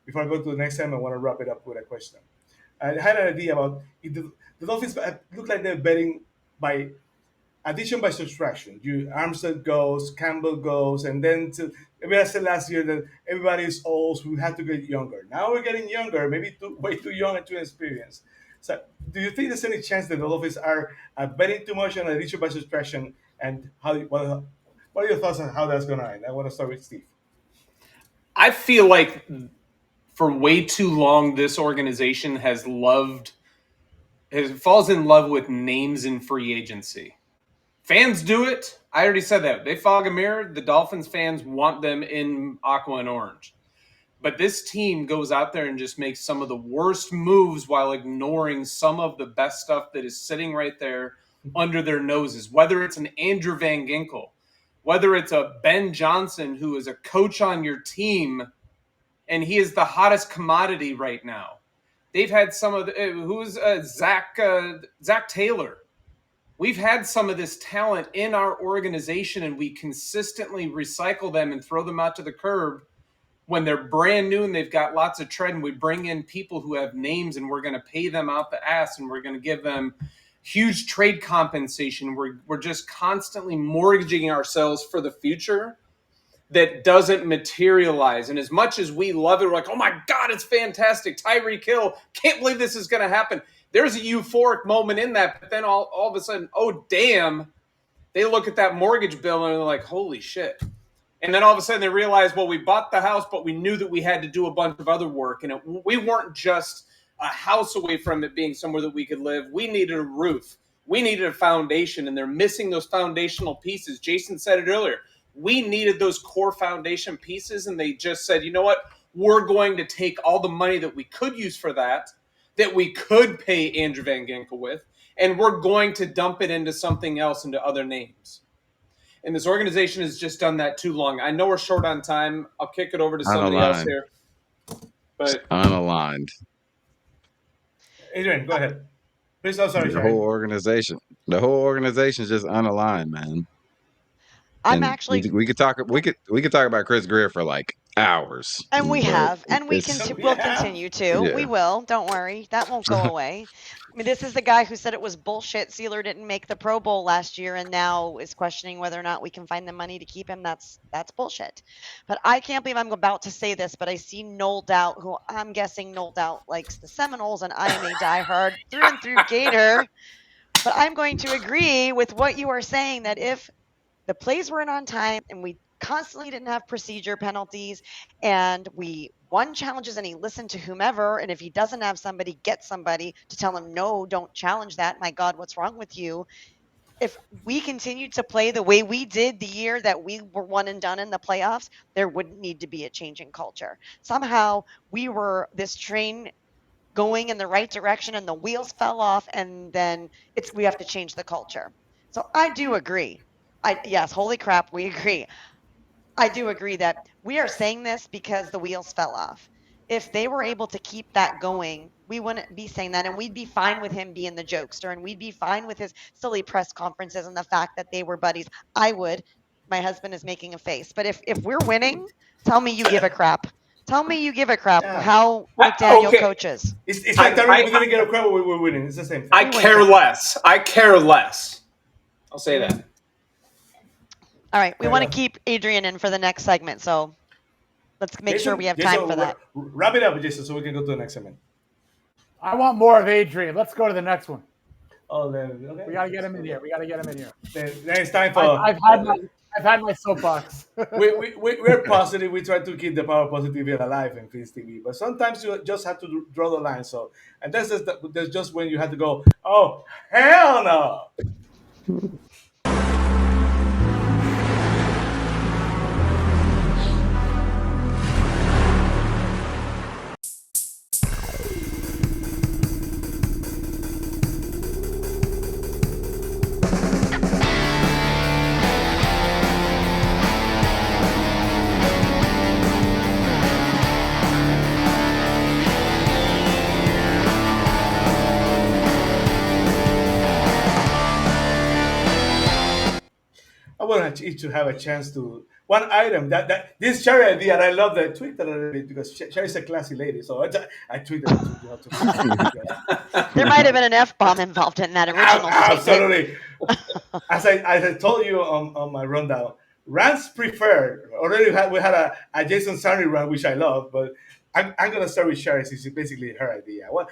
before I go to the next time, I want to wrap it up with a question. I had an idea about if the Dolphins look like they're betting by addition by subtraction. Armstead goes, Campbell goes, and then I said last year that everybody is old, so we have to get younger. Now we're getting younger, maybe way too young and too inexperienced. So, do you think there's any chance that the Dolphins are betting too much on addition by subtraction? And what are your thoughts on how that's going to end? I want to start with Steve. I feel like for way too long, this organization falls in love with names in free agency. Fans do it. I already said that. They fog a mirror. The Dolphins fans want them in aqua and orange. But this team goes out there and just makes some of the worst moves while ignoring some of the best stuff that is sitting right there under their noses. Whether it's an Andrew Van Ginkel, whether it's a Ben Johnson, who is a coach on your team, and he is the hottest commodity right now. They've had some of Zach Taylor. We've had some of this talent in our organization, and we consistently recycle them and throw them out to the curb when they're brand new and they've got lots of tread. And we bring in people who have names, and we're going to pay them out the ass, and we're going to give them huge trade compensation. We're just constantly mortgaging ourselves for the future that doesn't materialize. And as much as we love it, we're like, oh my God, it's fantastic. Tyreek Hill, can't believe this is going to happen. There's a euphoric moment in that, but then all of a sudden, oh, damn, they look at that mortgage bill and they're like, holy shit. And then all of a sudden they realize, well, we bought the house, but we knew that we had to do a bunch of other work. And we weren't just a house away from it being somewhere that we could live. We needed a roof. We needed a foundation, and they're missing those foundational pieces. Jason said it earlier. We needed those core foundation pieces, and they just said, you know what? We're going to take all the money that we could use for that we could pay Andrew Van Ginkel with, and we're going to dump it into something else, into other names. And this organization has just done that too long. I know we're short on time. I'll kick it over to somebody else here. But unaligned. Adrian, go ahead. Please, I'm sorry. The whole organization is just unaligned, man. I'm actually. We could talk about Chris Greer for like hours. And we But have, and we it's will continue to. yeah. We will. Don't worry. That won't go away. I mean, this is the guy who said it was bullshit. Sealer didn't make the Pro Bowl last year, and now is questioning whether or not we can find the money to keep him. That's bullshit. But I can't believe I'm about to say this, but I see Noel Doubt, who I'm guessing Noel Doubt likes the Seminoles, and I am a diehard through and through Gator. But I'm going to agree with what you are saying that if the plays weren't on time and we constantly didn't have procedure penalties and we won challenges and he listened to whomever, and if he doesn't have somebody, get somebody to tell him, no, don't challenge that. My God, what's wrong with you? If we continued to play the way we did the year that we were one and done in the playoffs, there wouldn't need to be a change in culture. Somehow we were this train going in the right direction and the wheels fell off, and then we have to change the culture. So I do agree. Yes, holy crap, we agree. I do agree that we are saying this because the wheels fell off. If they were able to keep that going, we wouldn't be saying that, and we'd be fine with him being the jokester, and we'd be fine with his silly press conferences and the fact that they were buddies. I would. My husband is making a face. But if we're winning, tell me you give a crap. Tell me you give a crap how McDaniel coaches. It's like Tyreek, we didn't get a crap when we're winning. It's the same thing. I care less. I care less. I'll say that. All right, we want to keep Adrian in for the next segment, so let's make sure we have time for that. Wrap it up, Jason, so we can go to the next segment. I want more of Adrian. Let's go to the next one. Oh, then okay. We gotta get him in here. Then it's time for. I've had my soapbox. We're positive. We try to keep the power of positivity alive in Fins TV, but sometimes you just have to draw the line. So, and that's just when you have to go. Oh, hell no! I want each to have a chance to one item that this Shari idea, and I love the tweet that I did because Shari's a classy lady, so I tweeted it to There might have been an F-bomb involved in that original Absolutely. As I told you on my rundown, rants preferred. Already we had a Jason Sarney rant, which I love, but I'm going to start with Shari since it's basically her idea. I want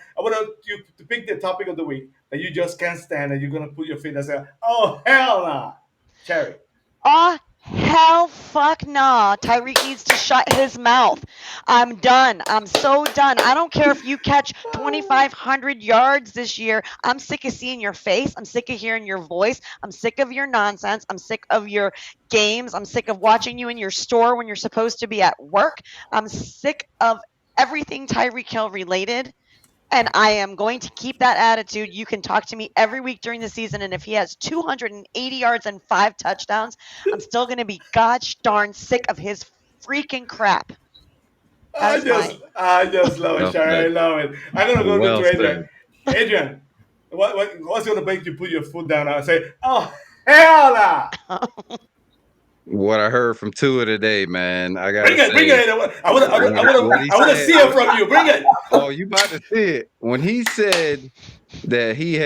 you to pick the topic of the week that you just can't stand and you're going to put your feet and say, oh, hell nah. Shari. Oh, hell fuck nah. Tyreek needs to shut his mouth. I'm done. I'm so done. I don't care if you catch 2,500 yards this year. I'm sick of seeing your face. I'm sick of hearing your voice. I'm sick of your nonsense. I'm sick of your games. I'm sick of watching you in your store when you're supposed to be at work. I'm sick of everything Tyreek Hill related. And I am going to keep that attitude. You can talk to me every week during the season, and if he has 280 yards and 5 touchdowns, I'm still going to be gosh darn sick of his freaking crap. I just love it, Shari. I love it. I'm going to go to Adrian. Adrian, what's going to make you put your foot down and say, oh, hell nah? What I heard from Tua today, man. I got bring it. I want to see it from you. Bring it. Oh, you about to see it. When he said that he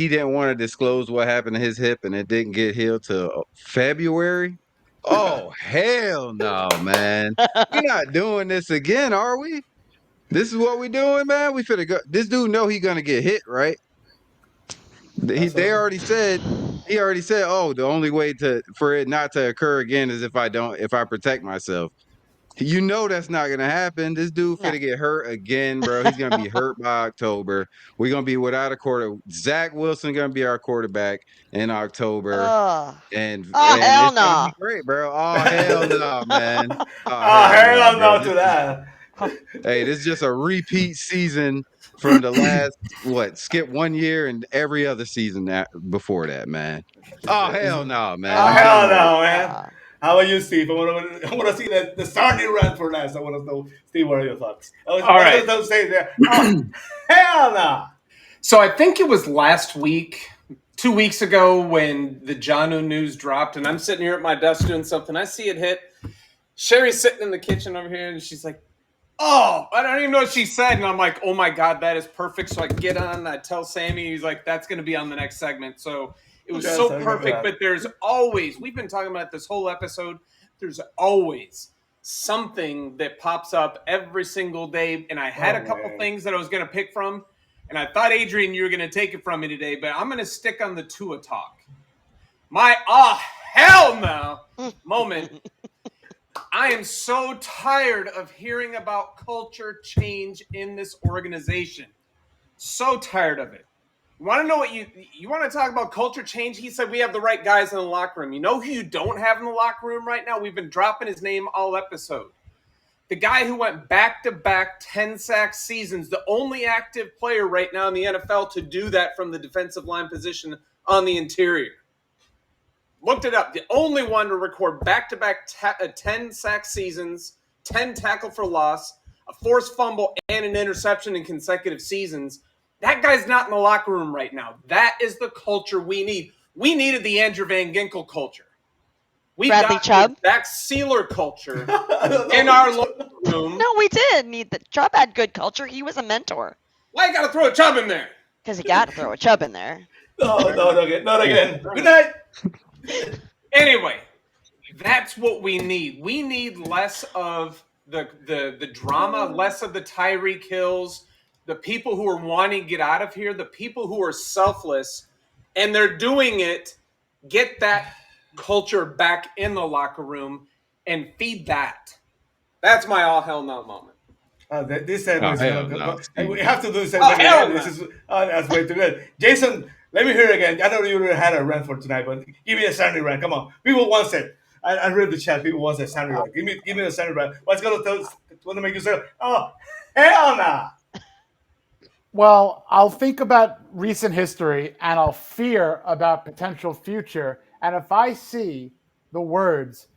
didn't want to disclose what happened to his hip and it didn't get healed till February. Oh, hell no, man. We're not doing this again, are we? This is what we doing, man. We finna go. This dude know he gonna get hit, right? They already said. He already said, "Oh, the only way for it not to occur again is if I protect myself." You know that's not gonna happen. This dude finna get hurt again, bro. He's gonna be hurt by October. We're gonna be without a quarter. Zach Wilson gonna be our quarterback in October, and hell it's gonna be great, bro. Oh hell no, man. Hell no to that. Hey, this is just a repeat season from the last skip 1 year and every other season before that, man. Oh hell no, man. Oh hell no, man. How about you, Steve? I want to see the Sarney run for last. I want to know, Steve, what are your thoughts? All right. Don't say that. Oh, hell no. So I think it was last week, 2 weeks ago, when the Jonnu news dropped, and I'm sitting here at my desk doing something. I see it hit, Shari's sitting in the kitchen over here, and she's like, "Oh, I don't even know what she said." And I'm like, "Oh my God, that is perfect." So I get on, I tell Sammy, he's like, "That's going to be on the next segment." So it was so perfect. But there's always, we've been talking about this whole episode, there's always something that pops up every single day. And I had a couple things that I was going to pick from. And I thought, Adrian, you were going to take it from me today, but I'm going to stick on the Tua talk. My, oh, hell no moment. I am so tired of hearing about culture change in this organization. So tired of it. You want to know what you want to talk about culture change? He said we have the right guys in the locker room. You know who you don't have in the locker room right now? We've been dropping his name all episode. The guy who went back-to-back 10-sack seasons, the only active player right now in the NFL to do that from the defensive line position on the interior. Looked it up. The only one to record back-to-back 10-sack seasons, 10 tackle for loss, a forced fumble, and an interception in consecutive seasons. That guy's not in the locker room right now. That is the culture we need. We needed the Andrew Van Ginkel culture. We got Chubb? the Zach Sealer culture in our locker room. No, we did need the Chubb had good culture. He was a mentor. Why you got to throw a Chubb in there? Because he got to throw a Chubb in there. No, not again. Good night. Anyway, that's what we need. We need less of the drama, less of the Tyreek Hills, the people who are wanting to get out of here, the people who are selfless, and they're doing it. Get that culture back in the locker room and feed that. That's my all hell no moment. This segment we have to do this segment again. This is that's way too good. Jason, let me hear it again. I know you already had a rant for tonight, but give me a Sarney rant. Come on, people want it. I read the chat. People want a Sarney rant. Give me a Sarney rant. What's gonna make you say, "Oh, hell nah"? Well, I'll think about recent history and I'll fear about potential future. And if I see the words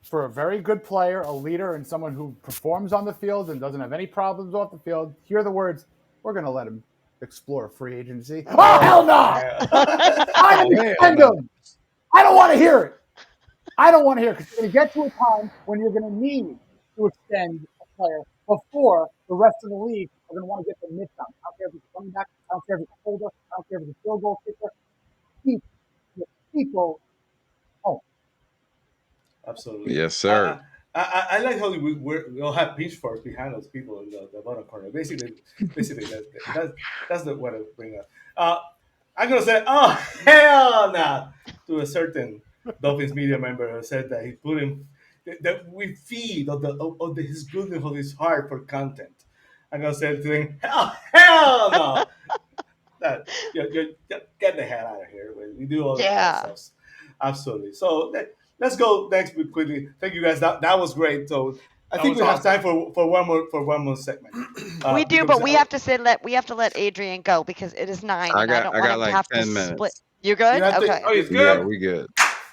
for a very good player, a leader, and someone who performs on the field and doesn't have any problems off the field, hear the words, we're going to let him explore free agency. Oh, hell no! I defend him. I don't want to hear it. I don't want to hear it because you're going to get to a time when you're going to need to extend a player before the rest of the league are going to want to get their mitts on. I don't care if it's a running back. I don't care if it's a holder. I don't care if it's a field goal kicker. Keep the people home. Absolutely. Yes, sir. I like how we all have pitchforks behind those people in the bottom corner. Basically that's the what I bring up. I'm gonna say, oh hell no, to a certain Dolphins media member who said that he put him that we feed of his goodness of his heart for content. I'm gonna say to him, hell no. That you get the hell out of here. We do all that stuff. Absolutely. So let's go next quickly. Thank you guys. That was great. So I think we have time for one more segment. We do, but we have to let Adrian go because it is 9. I and I don't want him got to have 10 to minutes. split. You good? Okay. Oh, he's good. Yeah, we good.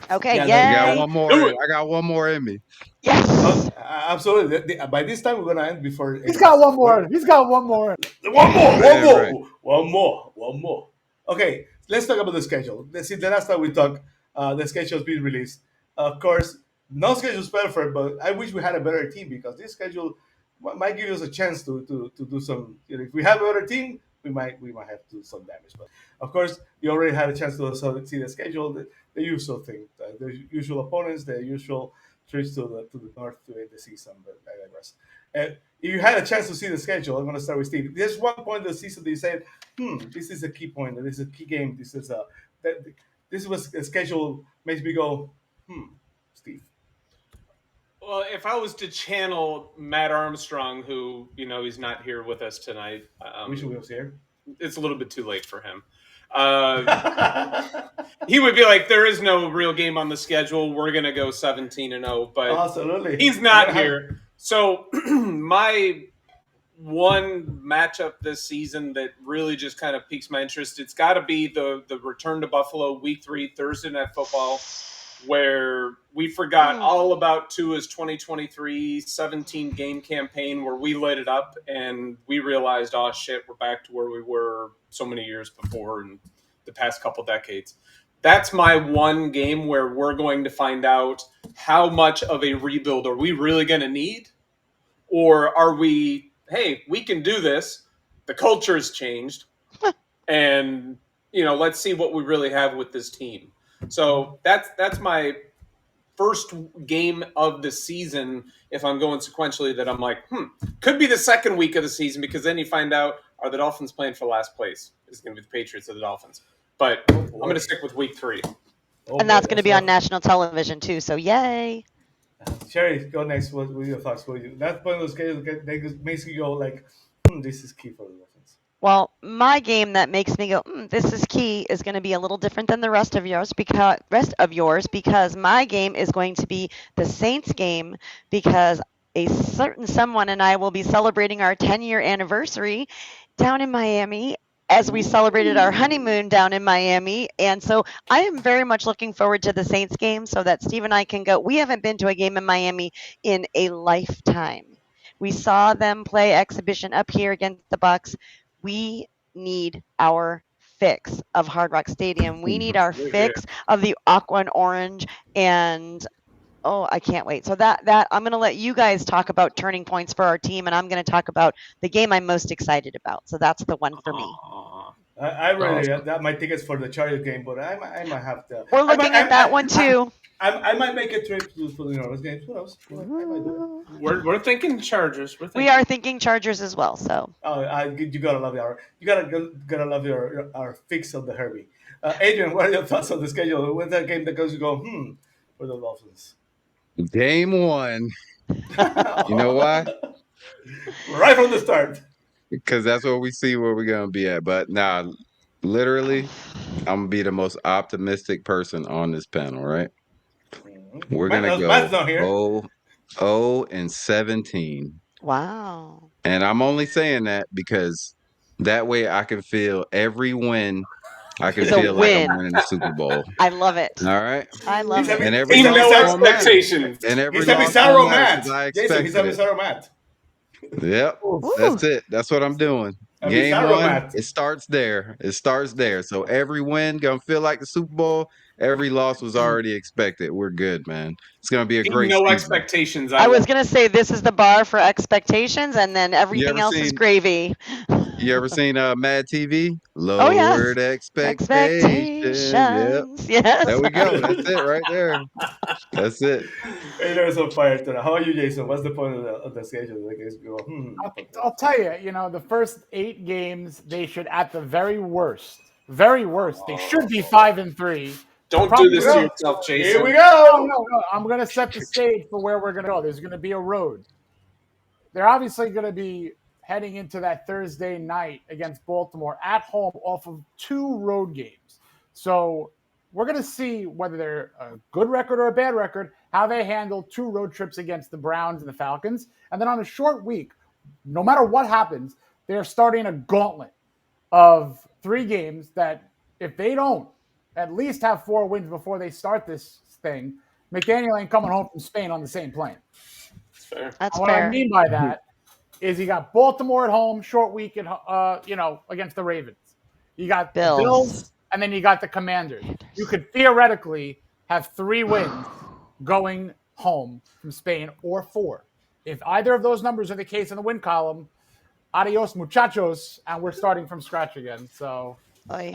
Okay. Yeah, Yeah. I got one more. I got one more in me. Yes. Absolutely. By this time, we're gonna end before. He's got one more. He's got one more. One more. Okay, let's talk about the schedule. See, the last time we talked, the schedule has been released. Of course, no schedule is perfect, but I wish we had a better team because this schedule might give us a chance to do some. If we have a better team, we might have to do some damage. But of course, you already had a chance to see the schedule, the usual thing, the usual opponents, the usual trips to the north to end the season. But I digress. If you had a chance to see the schedule, I'm going to start with Steve. There's one point of the season that you said, this is a key point, this is a key game, this was a schedule makes me go, Steve. Well, if I was to channel Matt Armstrong, who, he's not here with us tonight. Wish he was here. It's a little bit too late for him. He would be like, there is no real game on the schedule. We're going to go 17-0, but absolutely. He's not here. So my one matchup this season that really just kind of piques my interest, it's got to be the return to Buffalo Week 3 Thursday Night Football, where we forgot all about Tua's 2023 17-game campaign where we lit it up and we realized, oh, shit, we're back to where we were so many years before in the past couple decades. That's my one game where we're going to find out how much of a rebuild are we really going to need? Or are we, hey, we can do this. The culture has changed. And, let's see what we really have with this team. So that's my first game of the season, if I'm going sequentially, that I'm like, could be the second week of the season, because then you find out, are the Dolphins playing for last place? Is it going to be the Patriots or the Dolphins? But I'm going to stick with week 3. And that's going to be on national television too, so yay. Shari, go next. What were your thoughts for you? That's one of those games that makes you go like, this is key for the Dolphins. Well, my game that makes me go, this is key, is going to be a little different than the rest of yours because my game is going to be the Saints game, because a certain someone and I will be celebrating our 10-year anniversary down in Miami, as we celebrated our honeymoon down in Miami. And so I am very much looking forward to the Saints game so that Steve and I can go. We haven't been to a game in Miami in a lifetime. We saw them play exhibition up here against the Bucs. We need our fix of Hard Rock Stadium. We need our fix of the aqua and orange, and I can't wait. So that I'm going to let you guys talk about turning points for our team, and I'm going to talk about the game I'm most excited about. So that's the one for me. I really got my tickets for the Chargers game, but I might have to. We're looking at that one too. I might make a trip to the North games. Who knows? We're thinking Chargers. We are thinking Chargers as well. So. You gotta love gotta love our fix of the Herbie. Adrian, what are your thoughts on the schedule? When's that game that goes? You go for the Dolphins. Game 1. You know why? Right from the start. Because that's what we see where we're going to be at. But literally, I'm going to be the most optimistic person on this panel, right? We're going to go 0-17. Wow. And I'm only saying that because that way I can feel every win. I can feel like I'm winning the Super Bowl. I love it. All right? I love it. And every expectations. And every he's having sour Matt. Jason, he's having sour Matt. Yep. That's it. That's what I'm doing. Game 1, it starts there. So every win going to feel like the Super Bowl. Every loss was already expected. We're good, man. It's going to be a great season. Expectations. I was going to say this is the bar for expectations, and then everything else is gravy. You ever seen Mad TV? Lowered expectations. Yep. Yes. There we go. That's it right there. That's it. Hey, there's a fire tonight. How are you, Jason? What's the point of the schedule? I'll tell you, the first 8 games, they should, at the very worst, they should be 5-3. Don't do this to yourself, Jason. Here we go. No. I'm going to set the stage for where we're going to go. There's going to be a road. They're obviously going to be heading into that Thursday night against Baltimore at home off of 2 road games. So we're going to see whether they're a good record or a bad record, how they handle 2 road trips against the Browns and the Falcons. And then on a short week, no matter what happens, they're starting a gauntlet of 3 games that if they don't at least have 4 wins before they start this thing, McDaniel ain't coming home from Spain on the same plane. That's fair. That's what fair. I mean by that is you got Baltimore at home, short week at against the Ravens. You got the Bills, and then you got the Commanders. You could theoretically have 3 wins going home from Spain, or 4. If either of those numbers are the case in the win column, adios muchachos, and we're starting from scratch again. So I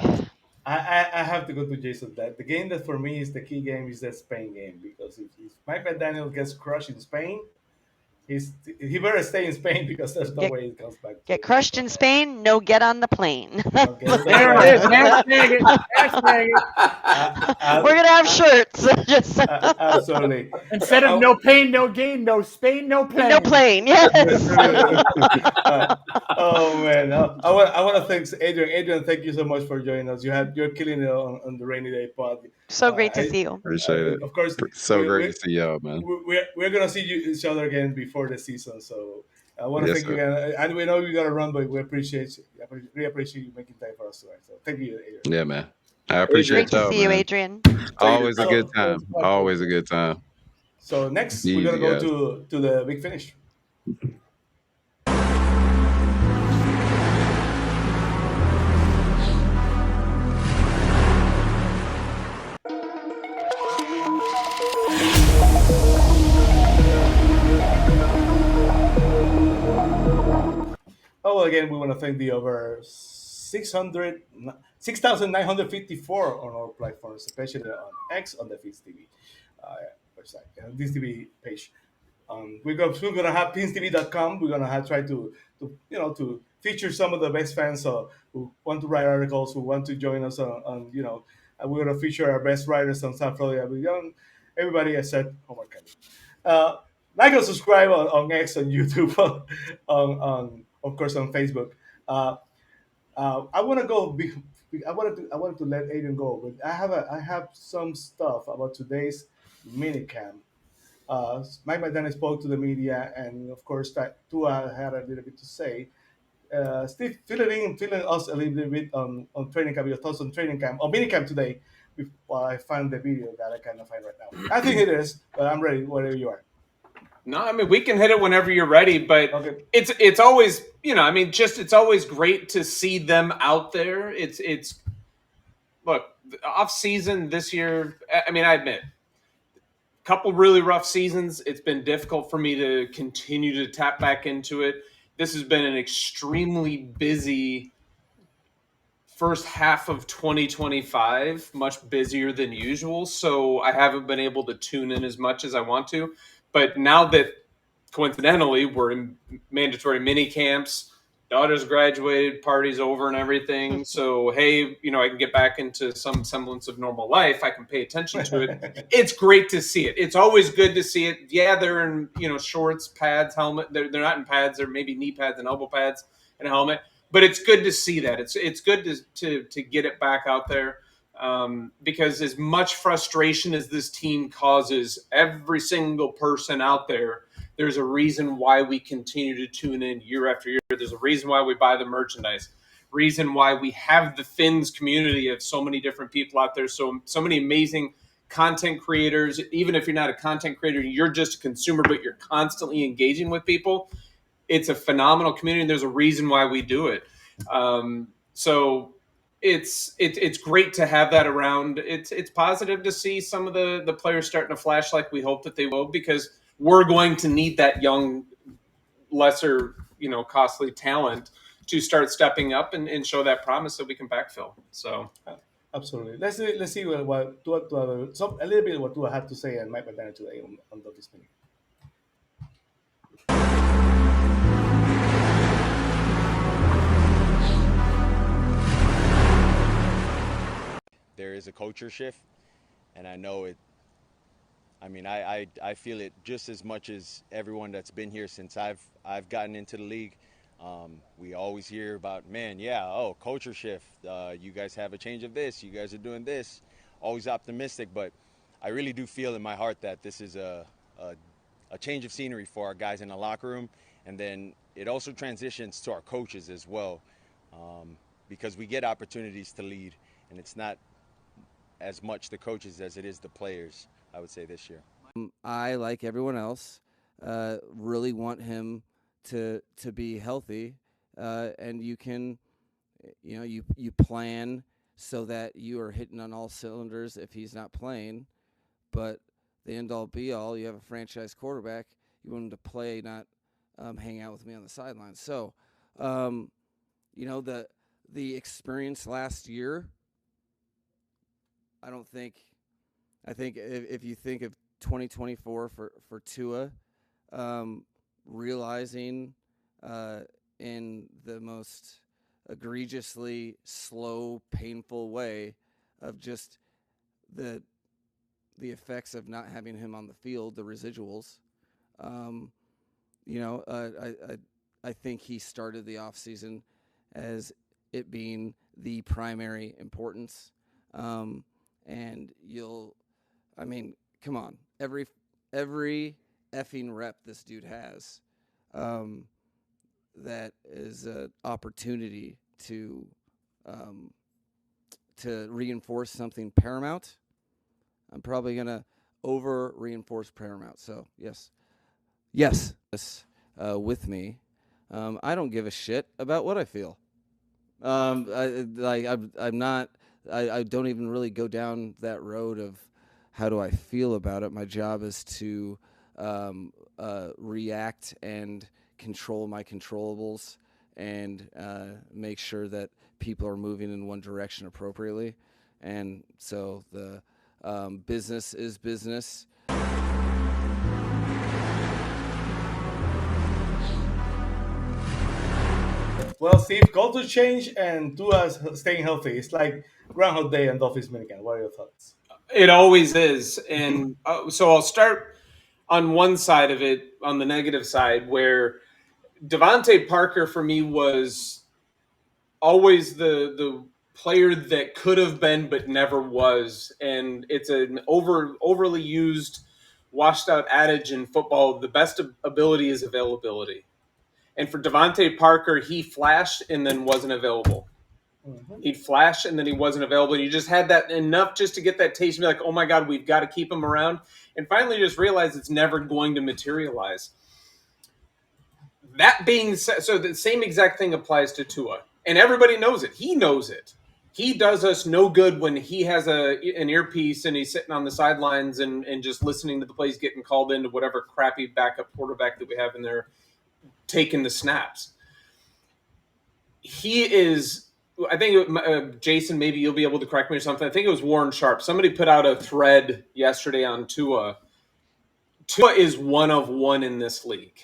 have to go to Jason. That the game that for me is the key game is the Spain game, because if Mike McDaniel gets crushed in Spain, he better stay in Spain, because there's no way he comes back. Get crushed in Spain, no get on the plane. There it is. Hashtag it. We're gonna have shirts. Absolutely. Instead of no pain, no gain, no Spain, no plane. No plane. Yes. Oh man, I want to thank Adrian. Adrian, thank you so much for joining us. You're killing it on the rainy day pod. So great to see you. Appreciate it. Of course, so great to see y'all, man. We're gonna see each other again before the season, so I want to thank you again. And we know you got to run, but we appreciate you making time for us tonight. So thank you, Adrian. Yeah, man. I appreciate y'all. Great to see you, Adrian. Always a good time. Always a good time. So next, we're gonna go to the big finish. all, again, we want to thank the over 6,954 on our platforms, especially on X, on the Fizz TV website, this TV page. We're gonna have pinstv.com. We're gonna try to to feature some of the best fans who want to write articles, who want to join us on we're gonna feature our best writers on South Florida. Everybody except Homer Kelly. Like and subscribe on X, on YouTube, on of course on Facebook. I want to go. I wanted to let Adrian go, but I have some stuff about today's minicamp. Mike McDaniel spoke to the media, and of course, that Tua had a little bit to say. Steve, filling us a little bit on training camp, your thoughts on training camp, or minicamp today. While I find the video that I cannot find right now. I think it is, but I'm ready, whatever you are. No, I mean, we can hit it whenever you're ready, but it's always, it's always great to see them out there. Look, the off season this year, I mean, I admit, couple really rough seasons. It's been difficult for me to continue to tap back into it. This has been an extremely busy first half of 2025, much busier than usual. So I haven't been able to tune in as much as I want to. But now that coincidentally we're in mandatory mini camps, daughter's graduated, party's over and everything. So, hey, I can get back into some semblance of normal life. I can pay attention to it. It's great to see it. It's always good to see it. Yeah, they're in, shorts, pads, helmet. They're not in pads. They're maybe knee pads and elbow pads and a helmet. But it's good to see that. It's good to get it back out there. Because as much frustration as this team causes every single person out there, there's a reason why we continue to tune in year after year. There's a reason why we buy the merchandise, reason why we have the Fins community of so many different people out there, so many amazing content creators. Even if you're not a content creator, you're just a consumer, but you're constantly engaging with people. It's a phenomenal community, and there's a reason why we do it. So it's great to have that around. It's positive to see some of the players starting to flash like we hope that they will, because we're going to need that young, lesser, costly talent to start stepping up and show that promise that we can backfill. So absolutely. Let's see what Tua, a little bit what Tua had to say and Mike McDaniel today on this meeting. There is a culture shift, and I know it. I mean, I feel it just as much as everyone that's been here since I've gotten into the league. We always hear about, culture shift. You guys have a change of this. You guys are doing this. Always optimistic, but I really do feel in my heart that this is a change of scenery for our guys in the locker room, and then it also transitions to our coaches as well, because we get opportunities to lead, and it's not as much the coaches as it is the players, I would say, this year. I, like everyone else, really want him to be healthy, and you can, you plan so that you are hitting on all cylinders if he's not playing, but the end-all be-all, you have a franchise quarterback, you want him to play, not hang out with me on the sidelines. So, the experience last year, I think if you think of 2024 for Tua, realizing in the most egregiously slow, painful way of just the effects of not having him on the field, the residuals. I think he started the offseason as it being the primary importance. And come on, every effing rep this dude has, that is an opportunity to reinforce something paramount. I'm probably gonna over reinforce paramount. So yes, with me. I don't give a shit about what I feel. I'm not. I don't even really go down that road of how do I feel about it. My job is to react and control my controllables and make sure that people are moving in one direction appropriately. And so the business is business. Well, Steve, culture change and Tua staying healthy. It's like Groundhog Day and Dolphins Mini Camp. What are your thoughts? It always is. And so I'll start on one side of it, on the negative side, where Devontae Parker for me was always the player that could have been but never was. And it's an overly used, washed out adage in football. The best ability is availability. And for Devontae Parker, he flashed and then wasn't available. He'd flash and then he wasn't available. And you just had that enough just to get that taste and be like, oh my God, we've got to keep him around. And finally just realize it's never going to materialize. That being said, so the same exact thing applies to Tua. And everybody knows it. He knows it. He does us no good when he has an earpiece and he's sitting on the sidelines and just listening to the plays getting called into whatever crappy backup quarterback that we have in there taking the snaps. He is, I think, Jason, maybe you'll be able to correct me or something. I think it was Warren Sharp. Somebody put out a thread yesterday on Tua. Tua is one of one in this league.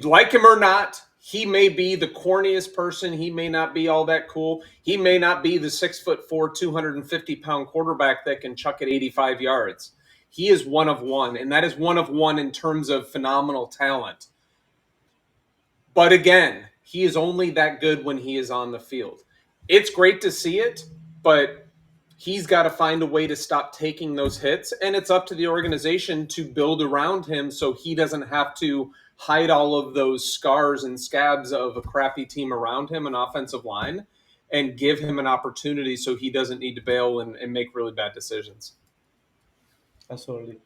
Like him or not, he may be the corniest person. He may not be all that cool. He may not be the 6'4", 250-pound quarterback that can chuck it 85 yards. He is one of one, and that is one of one in terms of phenomenal talent. But again, he is only that good when he is on the field. It's great to see it, but he's got to find a way to stop taking those hits, and it's up to the organization to build around him so he doesn't have to hide all of those scars and scabs of a crappy team around him, an offensive line, and give him an opportunity so he doesn't need to bail and make really bad decisions. Absolutely.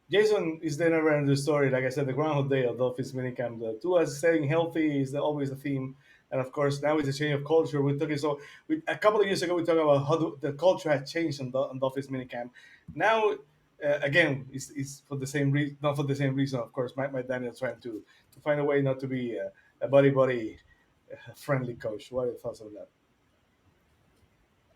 Jason is the never-ending story. Like I said, the Groundhog Day of Dolphins Minicamp. The Tua staying healthy is always a theme. And of course, now it's a change of culture. A couple of years ago, we talked about how the culture had changed on Dolphins Minicamp. Now, again, it's for the same reason, not for the same reason, of course. Mike Daniel's trying to find a way not to be a buddy friendly coach. What are your thoughts on that?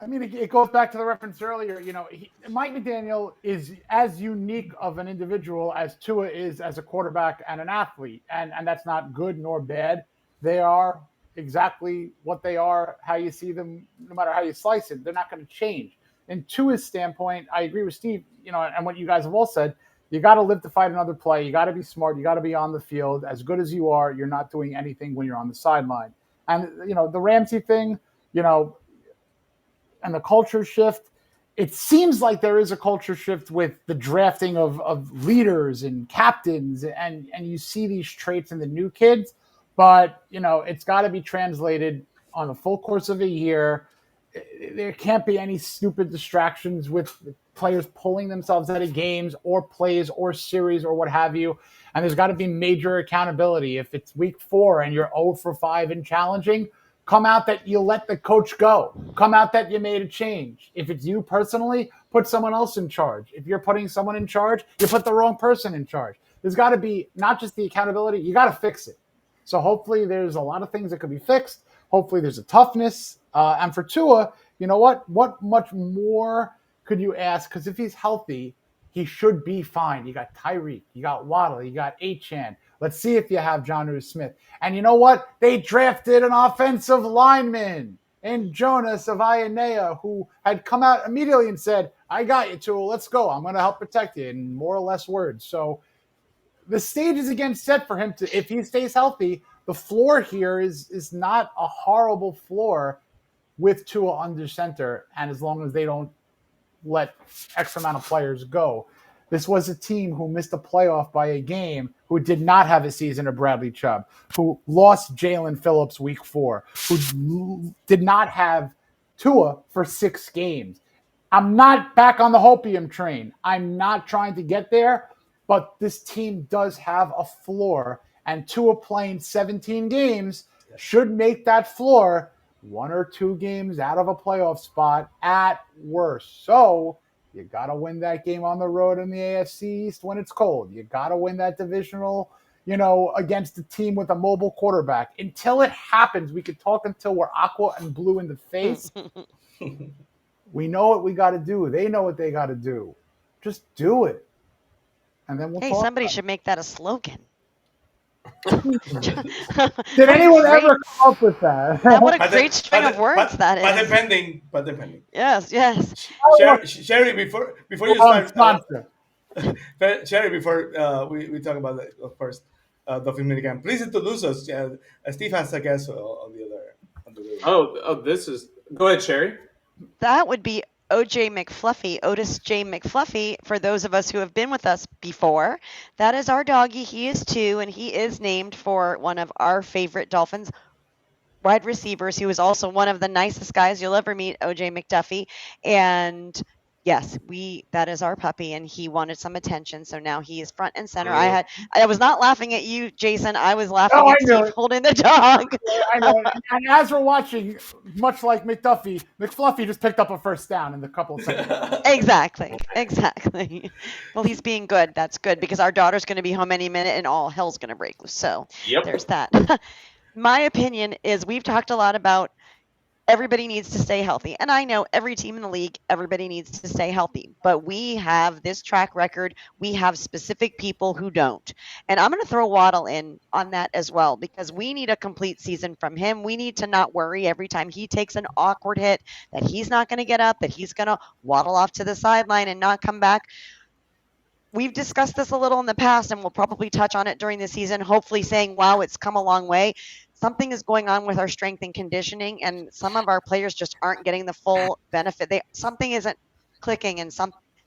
I mean, it goes back to the reference earlier. You know, Mike McDaniel is as unique of an individual as Tua is as a quarterback and an athlete, and that's not good nor bad. They are exactly what they are, how you see them, no matter how you slice it. They're not going to change. And Tua's standpoint, I agree with Steve, you know, and what you guys have all said, you got to live to fight another play. You got to be smart. You got to be on the field. As good as you are, you're not doing anything when you're on the sideline. And, you know, the Ramsey thing, you know, and the culture shift, it seems like there is a culture shift with the drafting of leaders and captains, and you see these traits in the new kids, but, you know, it's got to be translated on the full course of a year. There can't be any stupid distractions with players pulling themselves out of games or plays or series or what have you, and there's got to be major accountability. If it's week 4 and you're 0 for 5 and challenging, come out that you let the coach go. Come out that you made a change. If it's you personally, put someone else in charge. If you're putting someone in charge, you put the wrong person in charge. There's got to be not just the accountability, you got to fix it. So hopefully there's a lot of things that could be fixed. Hopefully there's a toughness. And for Tua, you know what much more could you ask? Because if he's healthy, he should be fine. You got Tyreek, you got Waddle, you got Achane. Let's see if you have Jonnu Smith. And you know what? They drafted an offensive lineman in Jonas of Ionea, who had come out immediately and said, I got you, Tua. Let's go. I'm going to help protect you, in more or less words. So the stage is again set for him to, if he stays healthy, the floor here is not a horrible floor with Tua under center. And as long as they don't let X amount of players go. This was a team who missed a playoff by a game, who did not have a season of Bradley Chubb, who lost Jalen Phillips week 4, who did not have Tua for 6 games. I'm not back on the hopium train. I'm not trying to get there, but this team does have a floor, and Tua playing 17 games should make that floor 1 or 2 games out of a playoff spot at worst. So you got to win that game on the road in the AFC East when it's cold. You got to win that divisional, against a team with a mobile quarterback. Until it happens, we could talk until we're aqua and blue in the face. We know what we got to do. They know what they got to do. Just do it. And then we'll talk. Somebody should make that a slogan. Did anyone ever come up with that? What a great string of words that is. But depending. Yes. Sherry, before you start, Sherry, before we talk about the first Dolphins Mini Camp, please introduce us. Steve has a guest on the other. This is. Go ahead, Sherry. That would be OJ McFluffy, Otis J. McFluffy, for those of us who have been with us before. That is our doggy. He is 2, and he is named for one of our favorite Dolphins wide receivers. He was also one of the nicest guys you'll ever meet, OJ McDuffie. And yes, that is our puppy, and he wanted some attention, so now he is front and center. I was not laughing at you, Jason. I was laughing at Steve holding the dog. I know. And as we're watching, much like McDuffie, McFluffy just picked up a first down in the couple of seconds. Exactly. Well, he's being good. That's good, because our daughter's going to be home any minute, and all hell's going to break loose. So There's that. My opinion is we've talked a lot about everybody needs to stay healthy. And I know every team in the league, everybody needs to stay healthy. But we have this track record. We have specific people who don't. And I'm going to throw Waddle in on that as well, because we need a complete season from him. We need to not worry every time he takes an awkward hit that he's not going to get up, that he's going to waddle off to the sideline and not come back. We've discussed this a little in the past, and we'll probably touch on it during the season, hopefully saying, wow, it's come a long way. Something is going on with our strength and conditioning, and some of our players just aren't getting the full benefit. Something isn't clicking,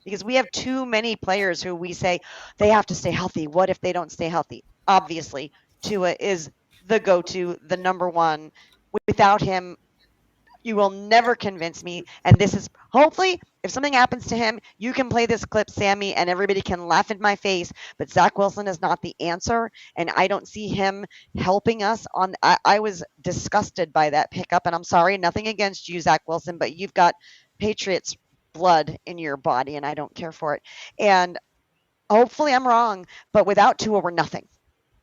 because we have too many players who we say they have to stay healthy. What if they don't stay healthy? Obviously, Tua is the go-to, the number one. Without him, you will never convince me. And this is hopefully, if something happens to him, you can play this clip, Sammy, and everybody can laugh in my face. But Zach Wilson is not the answer, and I don't see him helping us. I was disgusted by that pickup, and I'm sorry, nothing against you, Zach Wilson, but you've got Patriots blood in your body, and I don't care for it. And hopefully I'm wrong, but without Tua, we're nothing.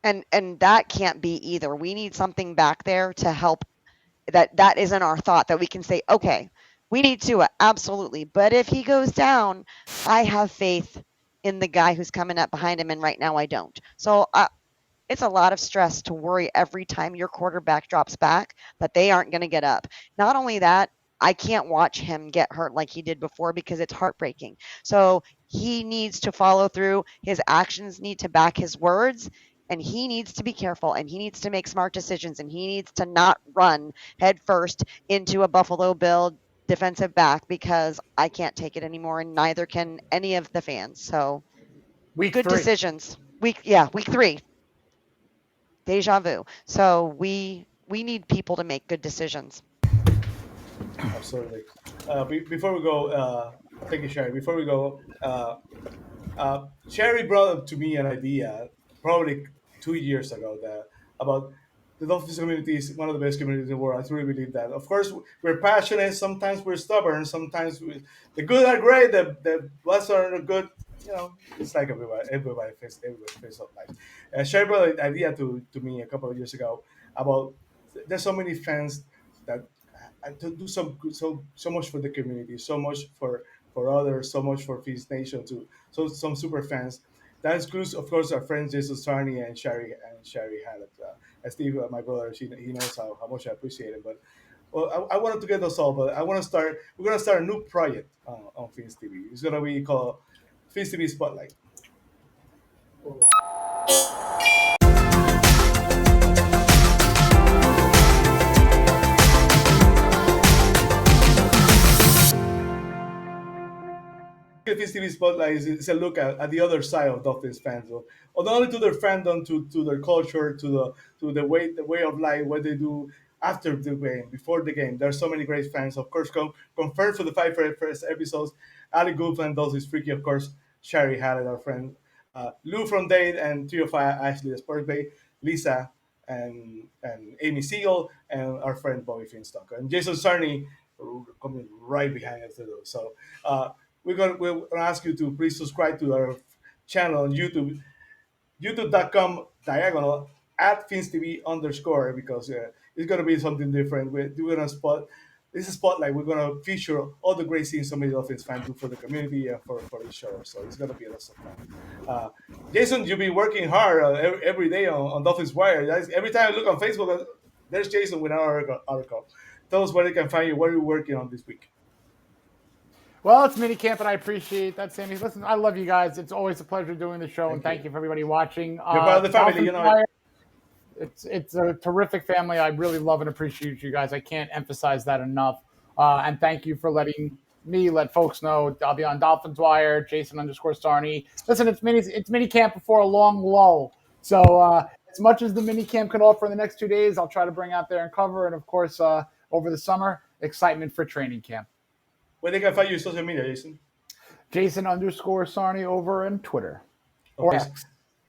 And that can't be either. We need something back there to help. That isn't our thought, that we can say, okay, we need Tua, absolutely. But if he goes down, I have faith in the guy who's coming up behind him, and right now I don't. So it's a lot of stress to worry every time your quarterback drops back that they aren't going to get up. Not only that, I can't watch him get hurt like he did before, because it's heartbreaking. So he needs to follow through. His actions need to back his words. And he needs to be careful, and he needs to make smart decisions, and he needs to not run headfirst into a Buffalo Bill defensive back, because I can't take it anymore, and neither can any of the fans. So good decisions. Week 3. Deja vu. So we need people to make good decisions. Absolutely. Before we go, thank you, Sherry. Before we go, Sherry brought up to me an idea probably 2 years ago about the Dolphins community is one of the best communities in the world. I truly believe that. Of course, we're passionate. Sometimes we're stubborn. Sometimes the good are great. The blessed are good. It's like everybody face of life. Sherry brought an idea to me a couple of years ago about there's so many fans that to do so much for the community, so much for others, so much for Feast Nation too. So some super fans. That includes, of course, our friends Jason Sarney and Shari Hallett. And Steve, my brother, he knows how much I appreciate him. But I wanted to get us all. But we're gonna start a new project on Feast TV. It's gonna be called Feast TV Spotlight. Feast TV Spotlight is a look at the other side of Dolphins fans, so, not only to their fandom, to their culture, to the way of life, what they do after the game, before the game. There are so many great fans. Of course, confirmed for the 5 first episodes. Ali Goodman does his freaky, of course. Shari Hallett, our friend. Lou from Dade and 305 Ashley, the Sports Bay. Lisa and Amy Siegel, and our friend Bobby Finstock. And Jason Sarney coming right behind us. So we're gonna ask you to please subscribe to our channel on YouTube. youtube.com/FinsTV_ because it's going to be something different. We're going to this is Spotlight. We're going to feature all the great things so many Dolphins fans do for the community and for the show. So it's going to be a lot of fun. Jason, you've been working hard every day on Dolphins Wire. Every time I look on Facebook, there's Jason with our article. Tell us where they can find you. What are you working on this week? Well, it's Minicamp, and I appreciate that, Sammy. Listen, I love you guys. It's always a pleasure doing the show, and thank you for everybody watching. You're part of the family, you know. It's a terrific family. I really love and appreciate you guys. I can't emphasize that enough. And thank you for letting me let folks know. I'll be on Dolphins Wire, Jason_Sarney. Listen, it's Minicamp before a long lull. So as much as the Minicamp can offer in the next 2 days, I'll try to bring out there and cover. And, of course, over the summer, excitement for training camp. Where they can find you on social media, Jason? Jason_Sarney over on Twitter. Or X.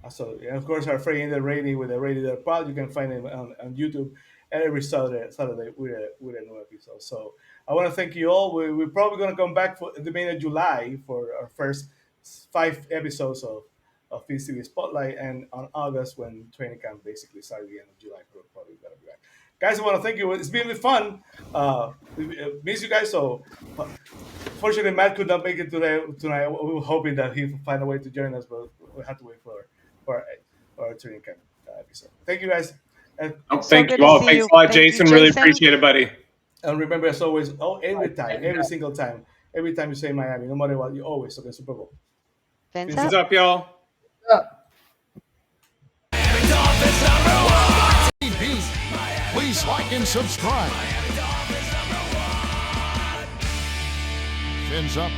So, and of course, our friend Adrian Rainey with the Radio Pod. You can find him on YouTube every Saturday with a new episode. So I want to thank you all. We're probably going to come back for the beginning of July for our first 5 episodes of PCB Spotlight, and on August when training camp basically started the end of July. We're probably going to be back. Guys, I want to thank you. It's been fun. We miss you guys. So, fortunately, Matt could not make it tonight. We were hoping that he would find a way to join us, but we had to wait for our training camp episode. Thank you, guys. And thank you all. Thanks a lot, Jason. Really appreciate it, buddy. And remember, as always, every single time, every time you say Miami, no matter what, you always talk Super Bowl. Fins up, y'all. Please like and subscribe. Fins up.